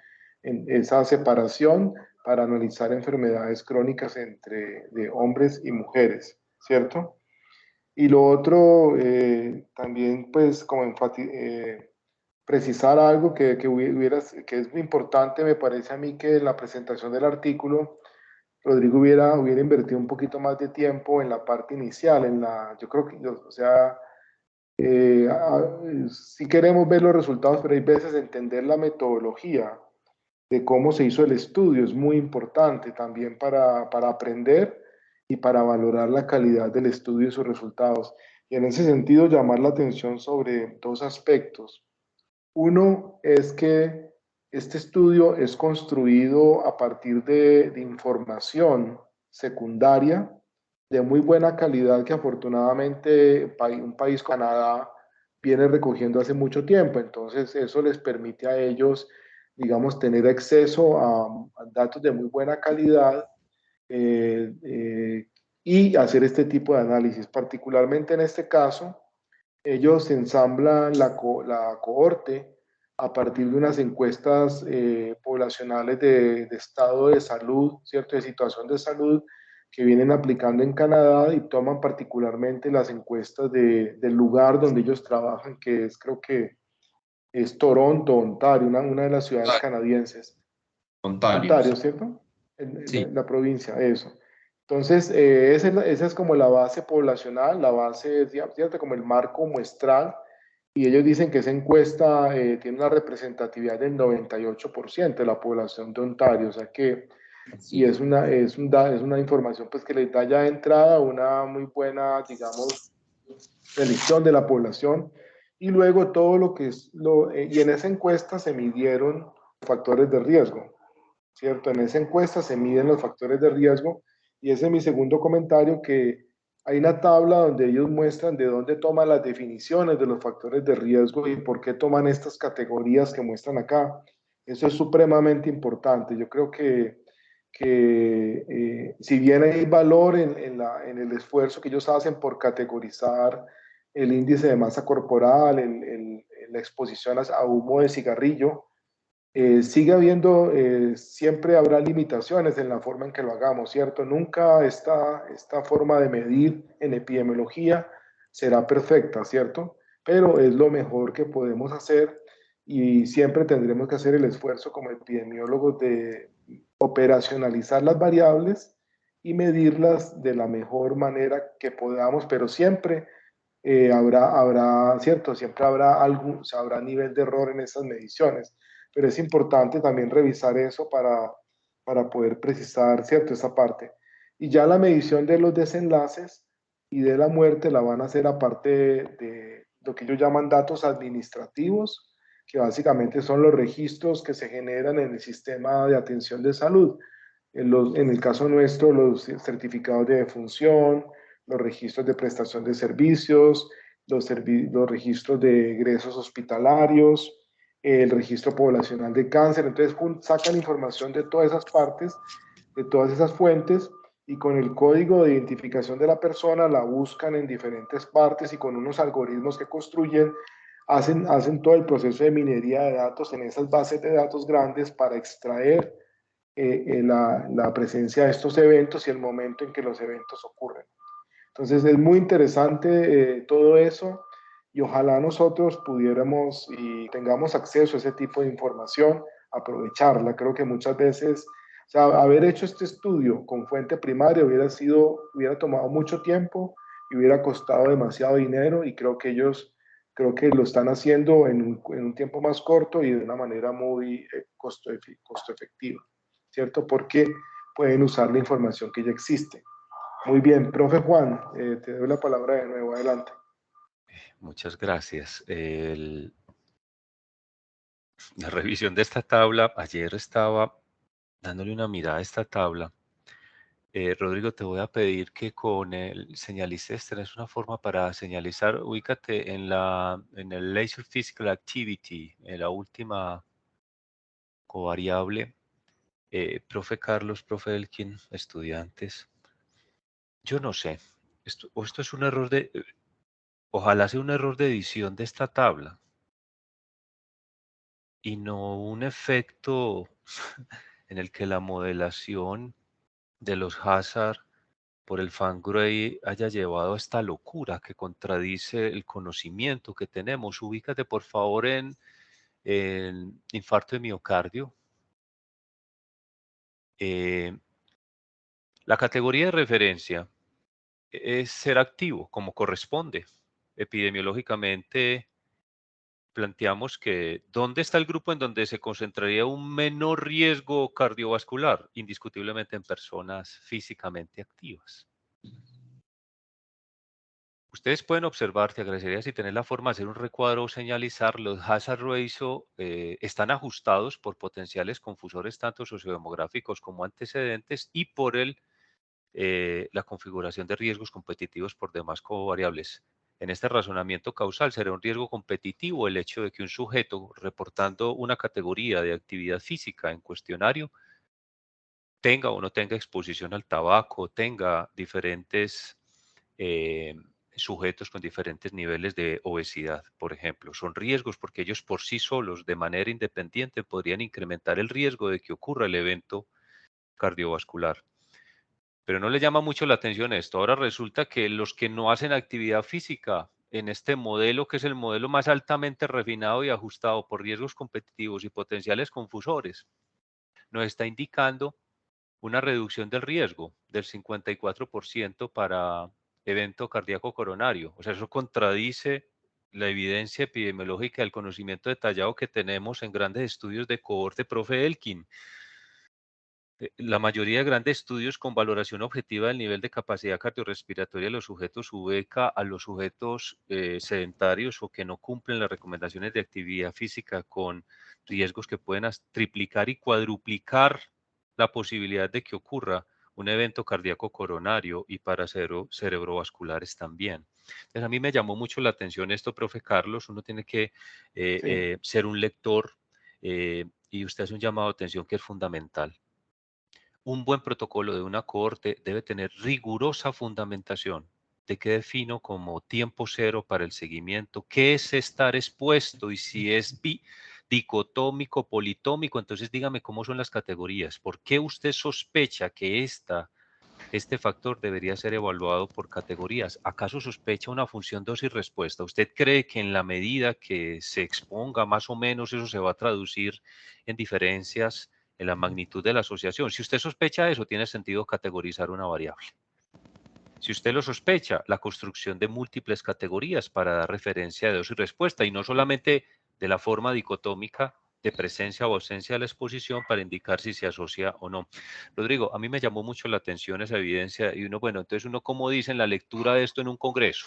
esa separación para analizar enfermedades crónicas de hombres y mujeres, ¿cierto? Y lo otro, también pues como precisar algo que es muy importante, me parece a mí que en la presentación del artículo, Rodrigo hubiera invertido un poquito más de tiempo en la parte inicial, yo creo que, o sea, sí queremos ver los resultados, pero hay veces entender la metodología de cómo se hizo el estudio es muy importante también para aprender y para valorar la calidad del estudio y sus resultados. Y en ese sentido, llamar la atención sobre dos aspectos. Uno es que este estudio es construido a partir de información secundaria de muy buena calidad que afortunadamente un país como Canadá viene recogiendo hace mucho tiempo. Entonces eso les permite a ellos, digamos, tener acceso a datos de muy buena calidad y hacer este tipo de análisis. Particularmente en este caso, ellos ensamblan la cohorte a partir de unas encuestas poblacionales de estado de salud, ¿cierto? De situación de salud que vienen aplicando en Canadá y toman particularmente las encuestas del lugar donde ellos trabajan, que es, creo que es Toronto, Ontario, una de las ciudades canadienses. Ontario, ¿cierto? Sí. La provincia, eso. Entonces, esa es como la base poblacional, la base, ¿cierto? Como el marco muestral, y ellos dicen que esa encuesta tiene una representatividad del 98% de la población de Ontario, o sea que, Sí. y es una información pues que les da ya de entrada una muy buena, digamos, predicción de la población, y luego todo lo que es, y en esa encuesta se midieron factores de riesgo, ¿cierto? En esa encuesta se miden los factores de riesgo y ese es mi segundo comentario, que hay una tabla donde ellos muestran de dónde toman las definiciones de los factores de riesgo y por qué toman estas categorías que muestran acá. Eso es supremamente importante. Yo creo que si bien hay valor en el esfuerzo que ellos hacen por categorizar el índice de masa corporal, la exposición a humo de cigarrillo, sigue habiendo, siempre habrá limitaciones en la forma en que lo hagamos, ¿cierto? Nunca esta forma de medir en epidemiología será perfecta, ¿cierto? Pero es lo mejor que podemos hacer y siempre tendremos que hacer el esfuerzo como epidemiólogos de operacionalizar las variables y medirlas de la mejor manera que podamos, pero siempre cierto, siempre habrá algún, o sea, habrá nivel de error en esas mediciones, pero es importante también revisar eso para poder precisar, cierto, esa parte. Y ya la medición de los desenlaces y de la muerte la van a hacer aparte de lo que ellos llaman datos administrativos, que básicamente son los registros que se generan en el sistema de atención de salud. En el caso nuestro, los certificados de defunción, los registros de prestación de servicios, los registros de egresos hospitalarios, el registro poblacional de cáncer. Entonces sacan información de todas esas partes, de todas esas fuentes, y con el código de identificación de la persona la buscan en diferentes partes y con unos algoritmos que construyen, hacen todo el proceso de minería de datos en esas bases de datos grandes para extraer la presencia de estos eventos y el momento en que los eventos ocurren. Entonces es muy interesante todo eso, y ojalá nosotros pudiéramos y tengamos acceso a ese tipo de información, aprovecharla. Creo que muchas veces, o sea, haber hecho este estudio con fuente primaria hubiera tomado mucho tiempo y hubiera costado demasiado dinero, y creo que lo están haciendo en un tiempo más corto y de una manera muy costo efectiva, ¿cierto? Porque pueden usar la información que ya existe. Muy bien, profe Juan, te doy la palabra de nuevo, adelante. Muchas gracias. La revisión de esta tabla, ayer estaba dándole una mirada a esta tabla. Rodrigo, te voy a pedir que con el señalices, tenés una forma para señalizar, ubícate en el Leisure Physical Activity, en la última covariable. Profe Carlos, profe Elkin, estudiantes. Yo no sé, esto es un error ojalá sea un error de edición de esta tabla y no un efecto en el que la modelación de los hazard por el Fangrey haya llevado a esta locura que contradice el conocimiento que tenemos. Ubícate por favor en infarto de miocardio. La categoría de referencia es ser activo, como corresponde. Epidemiológicamente planteamos que ¿dónde está el grupo en donde se concentraría un menor riesgo cardiovascular? Indiscutiblemente en personas físicamente activas. Ustedes pueden observar, te agradecería si tenés la forma de hacer un recuadro o señalizar, los hazard ratio están ajustados por potenciales confusores tanto sociodemográficos como antecedentes y por la configuración de riesgos competitivos por demás covariables. En este razonamiento causal será un riesgo competitivo el hecho de que un sujeto reportando una categoría de actividad física en cuestionario tenga o no tenga exposición al tabaco, tenga diferentes sujetos con diferentes niveles de obesidad, por ejemplo. Son riesgos porque ellos por sí solos, de manera independiente, podrían incrementar el riesgo de que ocurra el evento cardiovascular. Pero no le llama mucho la atención esto. Ahora resulta que los que no hacen actividad física en este modelo, que es el modelo más altamente refinado y ajustado por riesgos competitivos y potenciales confusores, nos está indicando una reducción del riesgo del 54% para evento cardíaco coronario. O sea, eso contradice la evidencia epidemiológica del conocimiento detallado que tenemos en grandes estudios de cohorte, profe Elkin. La mayoría de grandes estudios con valoración objetiva del nivel de capacidad cardiorrespiratoria de los sujetos ubica a los sujetos sedentarios o que no cumplen las recomendaciones de actividad física con riesgos que pueden triplicar y cuadruplicar la posibilidad de que ocurra un evento cardíaco coronario y para cerebrovasculares también. Entonces, a mí me llamó mucho la atención esto, profe Carlos. Uno tiene que ser un lector y usted hace un llamado de atención que es fundamental. Un buen protocolo de una cohorte debe tener rigurosa fundamentación de qué defino como tiempo cero para el seguimiento, qué es estar expuesto y si es dicotómico, politómico. Entonces dígame cómo son las categorías. ¿Por qué usted sospecha que este factor debería ser evaluado por categorías? ¿Acaso sospecha una función dosis-respuesta? ¿Usted cree que en la medida que se exponga más o menos eso se va a traducir en diferencias en la magnitud de la asociación? Si usted sospecha eso, tiene sentido categorizar una variable. Si usted lo sospecha, la construcción de múltiples categorías para dar referencia de dosis y respuesta, y no solamente de la forma dicotómica de presencia o ausencia de la exposición para indicar si se asocia o no. Rodrigo, a mí me llamó mucho la atención esa evidencia y uno, bueno, entonces uno, ¿cómo dice en la lectura de esto en un congreso?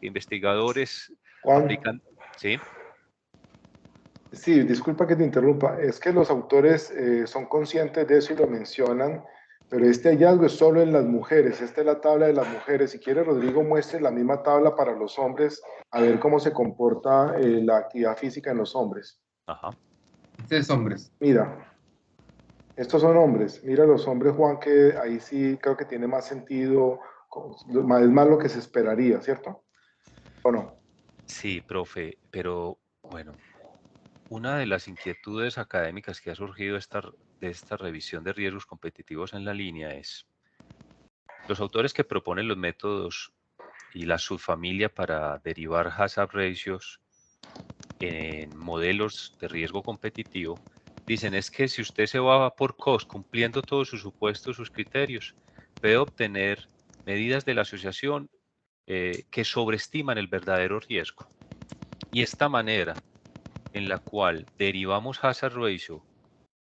Investigadores Juan, aplican, ¿sí? sí, disculpa que te interrumpa, es que los autores son conscientes de eso y lo mencionan, pero este hallazgo es solo en las mujeres, esta es la tabla de las mujeres. Si quiere, Rodrigo, muestre la misma tabla para los hombres, a ver cómo se comporta la actividad física en los hombres. Ajá. Ustedes hombres. Mira, estos son hombres, mira los hombres, Juan, que ahí sí creo que tiene más sentido, es más lo que se esperaría, ¿cierto? ¿O no? Sí, profe, pero bueno, una de las inquietudes académicas que ha surgido de esta revisión de riesgos competitivos en la línea es, los autores que proponen los métodos y la subfamilia para derivar hazard ratios en modelos de riesgo competitivo, dicen es que si usted se va por cost cumpliendo todos sus supuestos, sus criterios, puede obtener medidas de la asociación que sobreestiman el verdadero riesgo. Y esta manera en la cual derivamos hazard ratio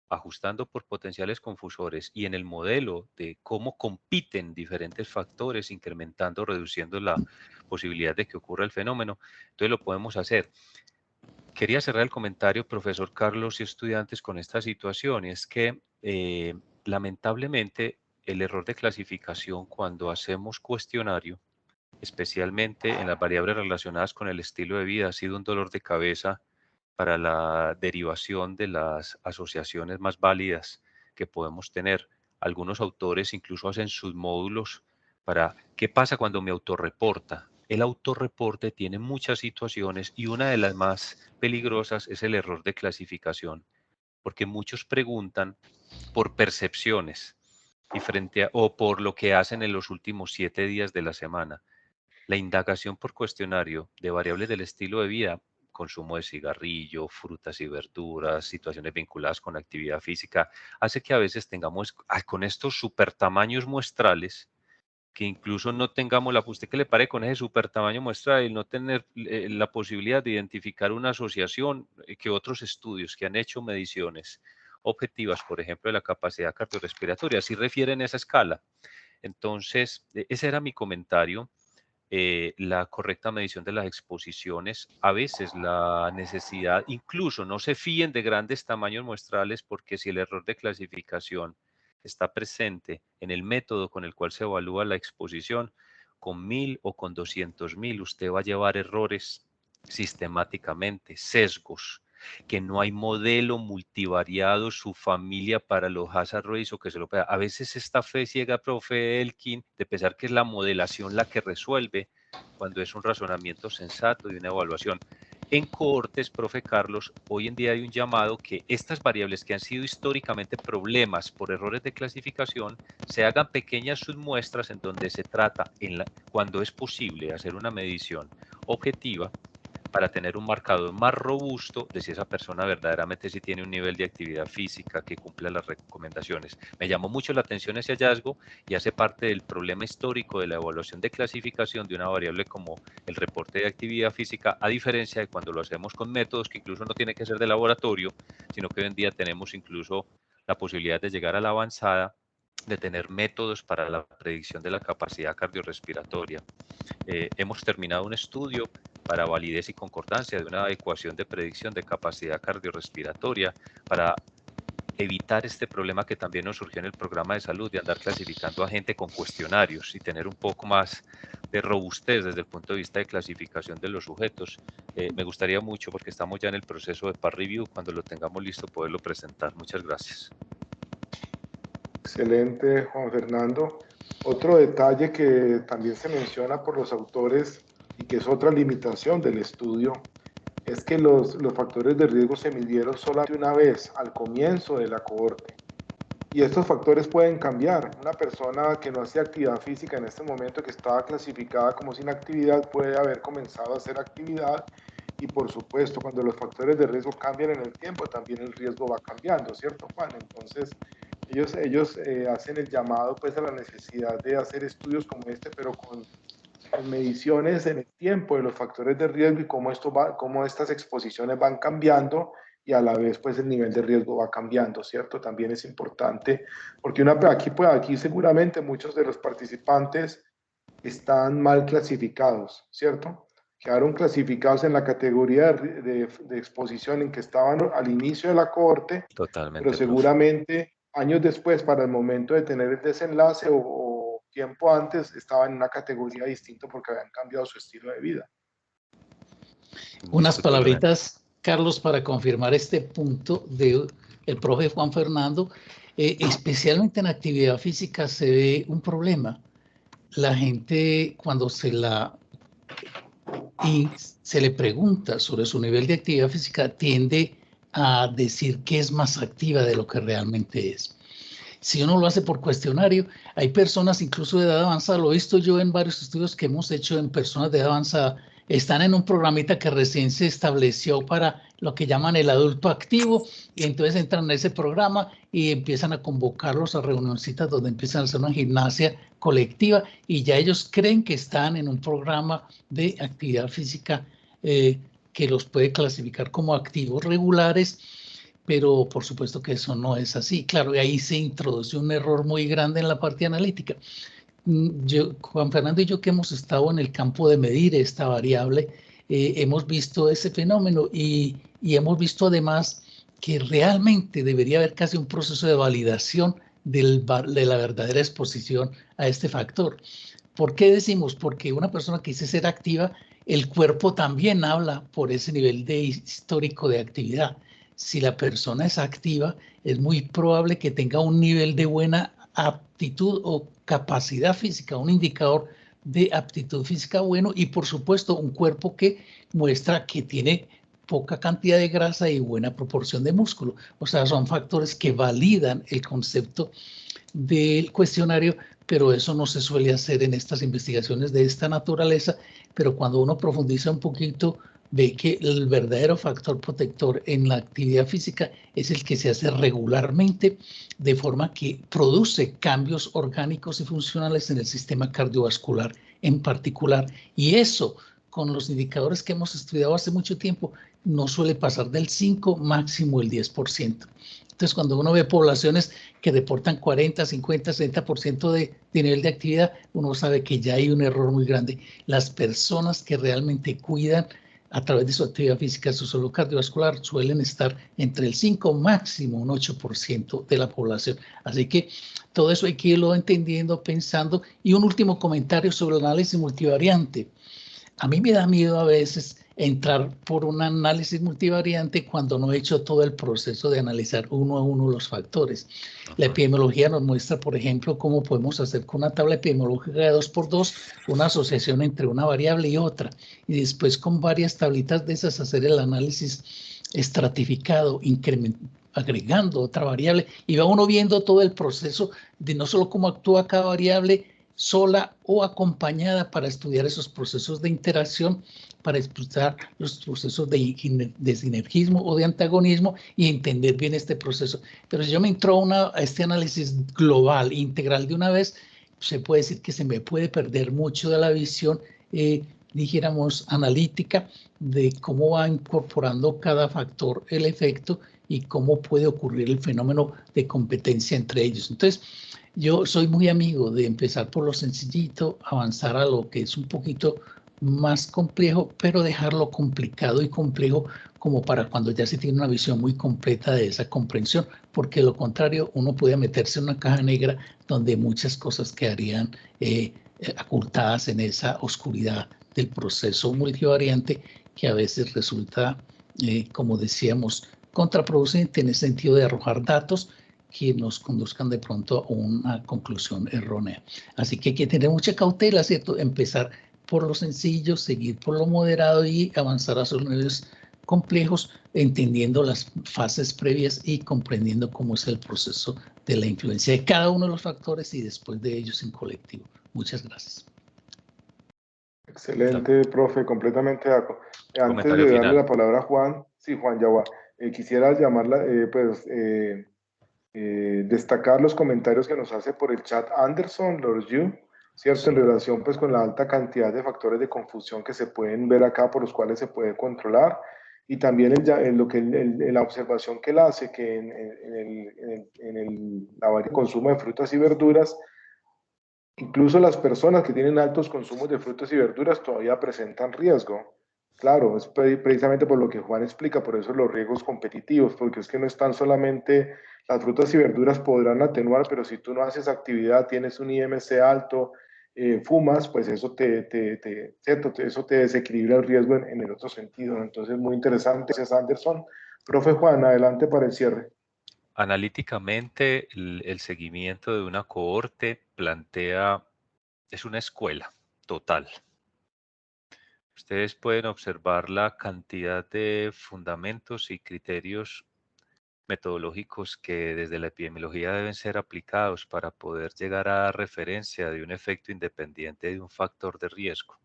ajustando por potenciales confusores y en el modelo de cómo compiten diferentes factores, incrementando o reduciendo la posibilidad de que ocurra el fenómeno, entonces lo podemos hacer. Quería cerrar el comentario, profesor Carlos y estudiantes, con esta situación, y es que lamentablemente el error de clasificación cuando hacemos cuestionario, especialmente en las variables relacionadas con el estilo de vida, ha sido un dolor de cabeza para la derivación de las asociaciones más válidas que podemos tener. Algunos autores incluso hacen submódulos para qué pasa cuando me autorreporta. El autorreporte tiene muchas situaciones y una de las más peligrosas es el error de clasificación, porque muchos preguntan por percepciones y o por lo que hacen en los últimos 7 días de la semana. La indagación por cuestionario de variables del estilo de vida, consumo de cigarrillo, frutas y verduras, situaciones vinculadas con actividad física, hace que a veces tengamos con estos super tamaños muestrales, que incluso no tengamos ¿usted qué le pare con ese super tamaño muestral y no tener la posibilidad de identificar una asociación que otros estudios que han hecho mediciones objetivas, por ejemplo, de la capacidad cardiorrespiratoria, sí refieren esa escala? Entonces, ese era mi comentario. La correcta medición de las exposiciones, a veces la necesidad, incluso no se fíen de grandes tamaños muestrales, porque si el error de clasificación está presente en el método con el cual se evalúa la exposición, con 1000 o con 200.000 usted va a llevar errores sistemáticamente, sesgos, que no hay modelo multivariado, su familia para los hazard ratios o que se lo pega. A veces esta fe ciega, profe Elkin, de pensar que es la modelación la que resuelve, cuando es un razonamiento sensato y una evaluación. En cohortes, profe Carlos, hoy en día hay un llamado que estas variables que han sido históricamente problemas por errores de clasificación se hagan pequeñas submuestras en donde se trata, cuando es posible, hacer una medición objetiva para tener un marcador más robusto de si esa persona verdaderamente sí tiene un nivel de actividad física que cumple las recomendaciones. Me llamó mucho la atención ese hallazgo y hace parte del problema histórico de la evaluación de clasificación de una variable como el reporte de actividad física, a diferencia de cuando lo hacemos con métodos que incluso no tiene que ser de laboratorio, sino que hoy en día tenemos incluso la posibilidad de llegar a la avanzada, de tener métodos para la predicción de la capacidad cardiorrespiratoria. Hemos terminado un estudio para validez y concordancia de una ecuación de predicción de capacidad cardiorrespiratoria para evitar este problema que también nos surgió en el programa de salud de andar clasificando a gente con cuestionarios y tener un poco más de robustez desde el punto de vista de clasificación de los sujetos. Me gustaría mucho, porque estamos ya en el proceso de par review, cuando lo tengamos listo poderlo presentar. Muchas gracias. Excelente, Juan Fernando. Otro detalle que también se menciona por los autores y que es otra limitación del estudio es que los factores de riesgo se midieron solamente una vez al comienzo de la cohorte. Y estos factores pueden cambiar. Una persona que no hacía actividad física en este momento, que estaba clasificada como sin actividad, puede haber comenzado a hacer actividad. Y por supuesto, cuando los factores de riesgo cambian en el tiempo, también el riesgo va cambiando, ¿cierto, Juan? Entonces, ellos hacen el llamado pues a la necesidad de hacer estudios como este, pero con mediciones en el tiempo de los factores de riesgo y cómo estas exposiciones van cambiando y a la vez pues el nivel de riesgo va cambiando, ¿cierto? También es importante, porque aquí seguramente muchos de los participantes están mal clasificados, ¿cierto? Quedaron clasificados en la categoría de exposición en que estaban al inicio de la cohorte, Totalmente, pero seguramente años después, para el momento de tener el desenlace o tiempo antes, estaban en una categoría distinta porque habían cambiado su estilo de vida. Unas palabritas, Carlos, para confirmar este punto del profe Juan Fernando. Especialmente en actividad física se ve un problema. La gente cuando se le pregunta sobre su nivel de actividad física tiende a decir que es más activa de lo que realmente es. Si uno lo hace por cuestionario, hay personas incluso de edad avanzada, lo he visto yo en varios estudios que hemos hecho en personas de edad avanzada, están en un programita que recién se estableció para lo que llaman el adulto activo y entonces entran en ese programa y empiezan a convocarlos a reunioncitas donde empiezan a hacer una gimnasia colectiva y ya ellos creen que están en un programa de actividad física que los puede clasificar como activos regulares, pero por supuesto que eso no es así. Claro, y ahí se introduce un error muy grande en la parte analítica. Juan Fernando y yo que hemos estado en el campo de medir esta variable, hemos visto ese fenómeno y hemos visto además que realmente debería haber casi un proceso de validación de la verdadera exposición a este factor. ¿Por qué decimos? Porque una persona que dice ser activa, el cuerpo también habla por ese nivel de histórico de actividad. Si la persona es activa, es muy probable que tenga un nivel de buena aptitud o capacidad física, un indicador de aptitud física bueno y por supuesto un cuerpo que muestra que tiene poca cantidad de grasa y buena proporción de músculo. O sea, son factores que validan el concepto del cuestionario, pero eso no se suele hacer en estas investigaciones de esta naturaleza, pero cuando uno profundiza un poquito, ve que el verdadero factor protector en la actividad física es el que se hace regularmente, de forma que produce cambios orgánicos y funcionales en el sistema cardiovascular en particular, y eso con los indicadores que hemos estudiado hace mucho tiempo, no suele pasar del 5, máximo el 10%. Entonces, cuando uno ve poblaciones que reportan 40, 50, 60% de nivel de actividad, uno sabe que ya hay un error muy grande. Las personas que realmente cuidan a través de su actividad física, su salud cardiovascular, suelen estar entre el 5, máximo un 8% de la población. Así que todo eso hay que irlo entendiendo, pensando. Y un último comentario sobre el análisis multivariante. A mí me da miedo a veces entrar por un análisis multivariante cuando no he hecho todo el proceso de analizar uno a uno los factores. La epidemiología nos muestra, por ejemplo, cómo podemos hacer con una tabla epidemiológica de 2x2 una asociación entre una variable y otra. Y después con varias tablitas de esas hacer el análisis estratificado, agregando otra variable. Y va uno viendo todo el proceso de no solo cómo actúa cada variable, sola o acompañada para estudiar esos procesos de interacción, para estudiar los procesos de sinergismo o de antagonismo y entender bien este proceso. Pero si yo me entro a este análisis global, integral de una vez, se puede decir que se me puede perder mucho de la visión, dijéramos, analítica de cómo va incorporando cada factor el efecto y cómo puede ocurrir el fenómeno de competencia entre ellos. Entonces, yo soy muy amigo de empezar por lo sencillito, avanzar a lo que es un poquito más complejo, pero dejarlo complicado y complejo como para cuando ya se tiene una visión muy completa de esa comprensión, porque de lo contrario uno puede meterse en una caja negra donde muchas cosas quedarían ocultadas en esa oscuridad del proceso multivariante que a veces resulta, como decíamos, contraproducente en el sentido de arrojar datos que nos conduzcan de pronto a una conclusión errónea. Así que hay que tener mucha cautela, ¿cierto? Empezar por lo sencillo, seguir por lo moderado y avanzar a esos niveles complejos, entendiendo las fases previas y comprendiendo cómo es el proceso de la influencia de cada uno de los factores y después de ellos en colectivo. Muchas gracias. Excelente, profe, completamente de acuerdo. Antes Comentario de darle final. la palabra a Juan, sí, Juan, ya va. Quisiera llamarla, destacar los comentarios que nos hace por el chat Anderson Lorju, ¿cierto? Sí. En relación pues con la alta cantidad de factores de confusión que se pueden ver acá por los cuales se puede controlar, y también la observación que él hace que el consumo de frutas y verduras, incluso las personas que tienen altos consumos de frutas y verduras todavía presentan riesgo. Claro, es precisamente por lo que Juan explica, por eso los riesgos competitivos, porque es que no están solamente las frutas y verduras podrán atenuar, pero si tú no haces actividad, tienes un IMC alto, fumas, pues eso ¿cierto? Eso te desequilibra el riesgo en el otro sentido. Entonces, muy interesante. Gracias, Anderson. Profe Juan, adelante para el cierre. Analíticamente, el seguimiento de una cohorte es una escuela total. Ustedes pueden observar la cantidad de fundamentos y criterios metodológicos que desde la epidemiología deben ser aplicados para poder llegar a dar referencia de un efecto independiente de un factor de riesgo.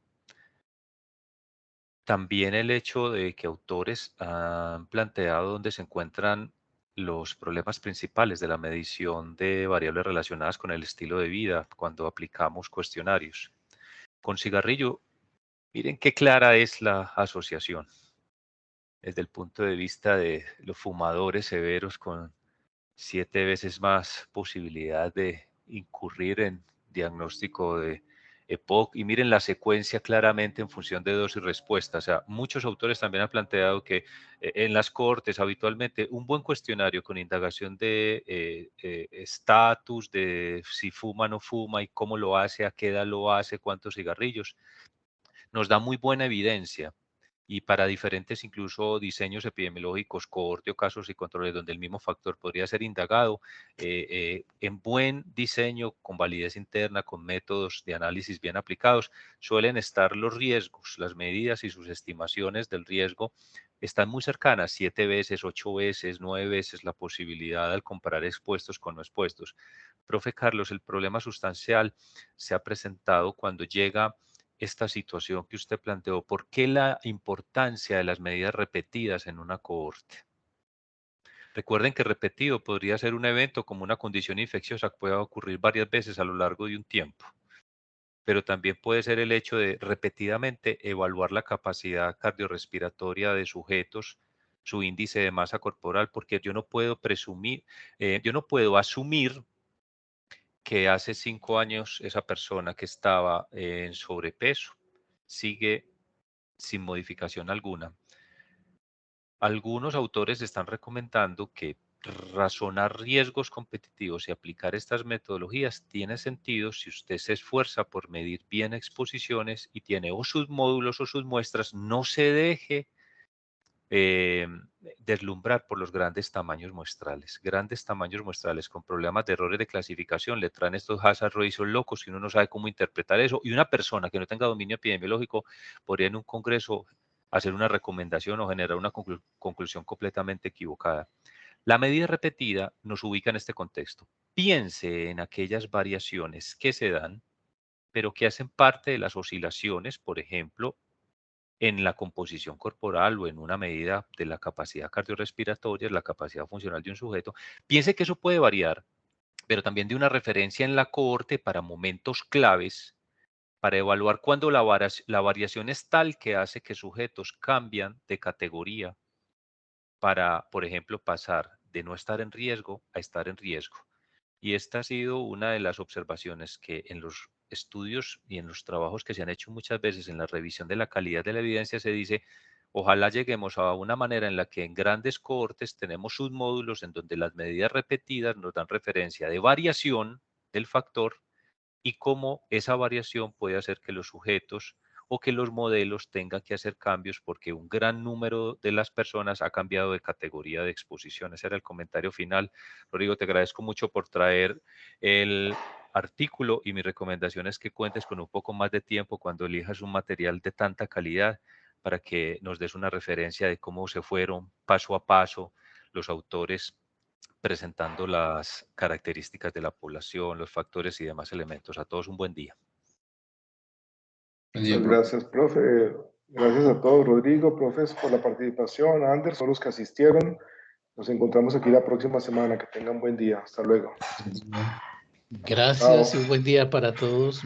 También el hecho de que autores han planteado dónde se encuentran los problemas principales de la medición de variables relacionadas con el estilo de vida cuando aplicamos cuestionarios. Con cigarrillo, miren qué clara es la asociación desde el punto de vista de los fumadores severos con 7 veces más posibilidad de incurrir en diagnóstico de EPOC. Y miren la secuencia claramente en función de dosis y respuesta. O sea, muchos autores también han planteado que en las cortes habitualmente un buen cuestionario con indagación de estatus, de si fuma o no fuma y cómo lo hace, a qué edad lo hace, cuántos cigarrillos, nos da muy buena evidencia. Y para diferentes incluso diseños epidemiológicos, cohorte o casos y controles donde el mismo factor podría ser indagado, en buen diseño, con validez interna, con métodos de análisis bien aplicados, suelen estar los riesgos, las medidas y sus estimaciones del riesgo están muy cercanas, 7 veces, 8 veces, 9 veces la posibilidad al comparar expuestos con no expuestos. Profe Carlos, el problema sustancial se ha presentado cuando llega esta situación que usted planteó. ¿Por qué la importancia de las medidas repetidas en una cohorte? Recuerden que repetido podría ser un evento como una condición infecciosa que pueda ocurrir varias veces a lo largo de un tiempo, pero también puede ser el hecho de repetidamente evaluar la capacidad cardiorrespiratoria de sujetos, su índice de masa corporal, porque yo no puedo presumir, yo no puedo asumir que hace 5 años esa persona que estaba en sobrepeso sigue sin modificación alguna. Algunos autores están recomendando que razonar riesgos competitivos y aplicar estas metodologías tiene sentido si usted se esfuerza por medir bien exposiciones y tiene o sus módulos o sus muestras, no se deje deslumbrar por los grandes tamaños muestrales. Grandes tamaños muestrales con problemas de errores de clasificación le traen estos hazard ratios locos y uno no sabe cómo interpretar eso. Y una persona que no tenga dominio epidemiológico podría en un congreso hacer una recomendación o generar una conclusión completamente equivocada. La medida repetida nos ubica en este contexto. Piense en aquellas variaciones que se dan, pero que hacen parte de las oscilaciones, por ejemplo, en la composición corporal o en una medida de la capacidad cardiorrespiratoria, la capacidad funcional de un sujeto. Piense que eso puede variar, pero también de una referencia en la cohorte para momentos claves, para evaluar cuando la variación es tal que hace que sujetos cambian de categoría para, por ejemplo, pasar de no estar en riesgo a estar en riesgo. Y esta ha sido una de las observaciones que en los estudios y en los trabajos que se han hecho muchas veces en la revisión de la calidad de la evidencia se dice, ojalá lleguemos a una manera en la que en grandes cohortes tenemos submódulos en donde las medidas repetidas nos dan referencia de variación del factor y cómo esa variación puede hacer que los sujetos o que los modelos tengan que hacer cambios porque un gran número de las personas ha cambiado de categoría de exposición. Ese era el comentario final. Rodrigo, te agradezco mucho por traer el artículo y mi recomendación es que cuentes con un poco más de tiempo cuando elijas un material de tanta calidad para que nos des una referencia de cómo se fueron paso a paso los autores presentando las características de la población, los factores y demás elementos. A todos un buen día. Buen día, Muchas profe. gracias, profe. Gracias a todos, Rodrigo, profes, por la participación, Anderson, los que asistieron. Nos encontramos aquí la próxima semana. Que tengan buen día. Hasta luego. Gracias Chao. y un buen día para todos.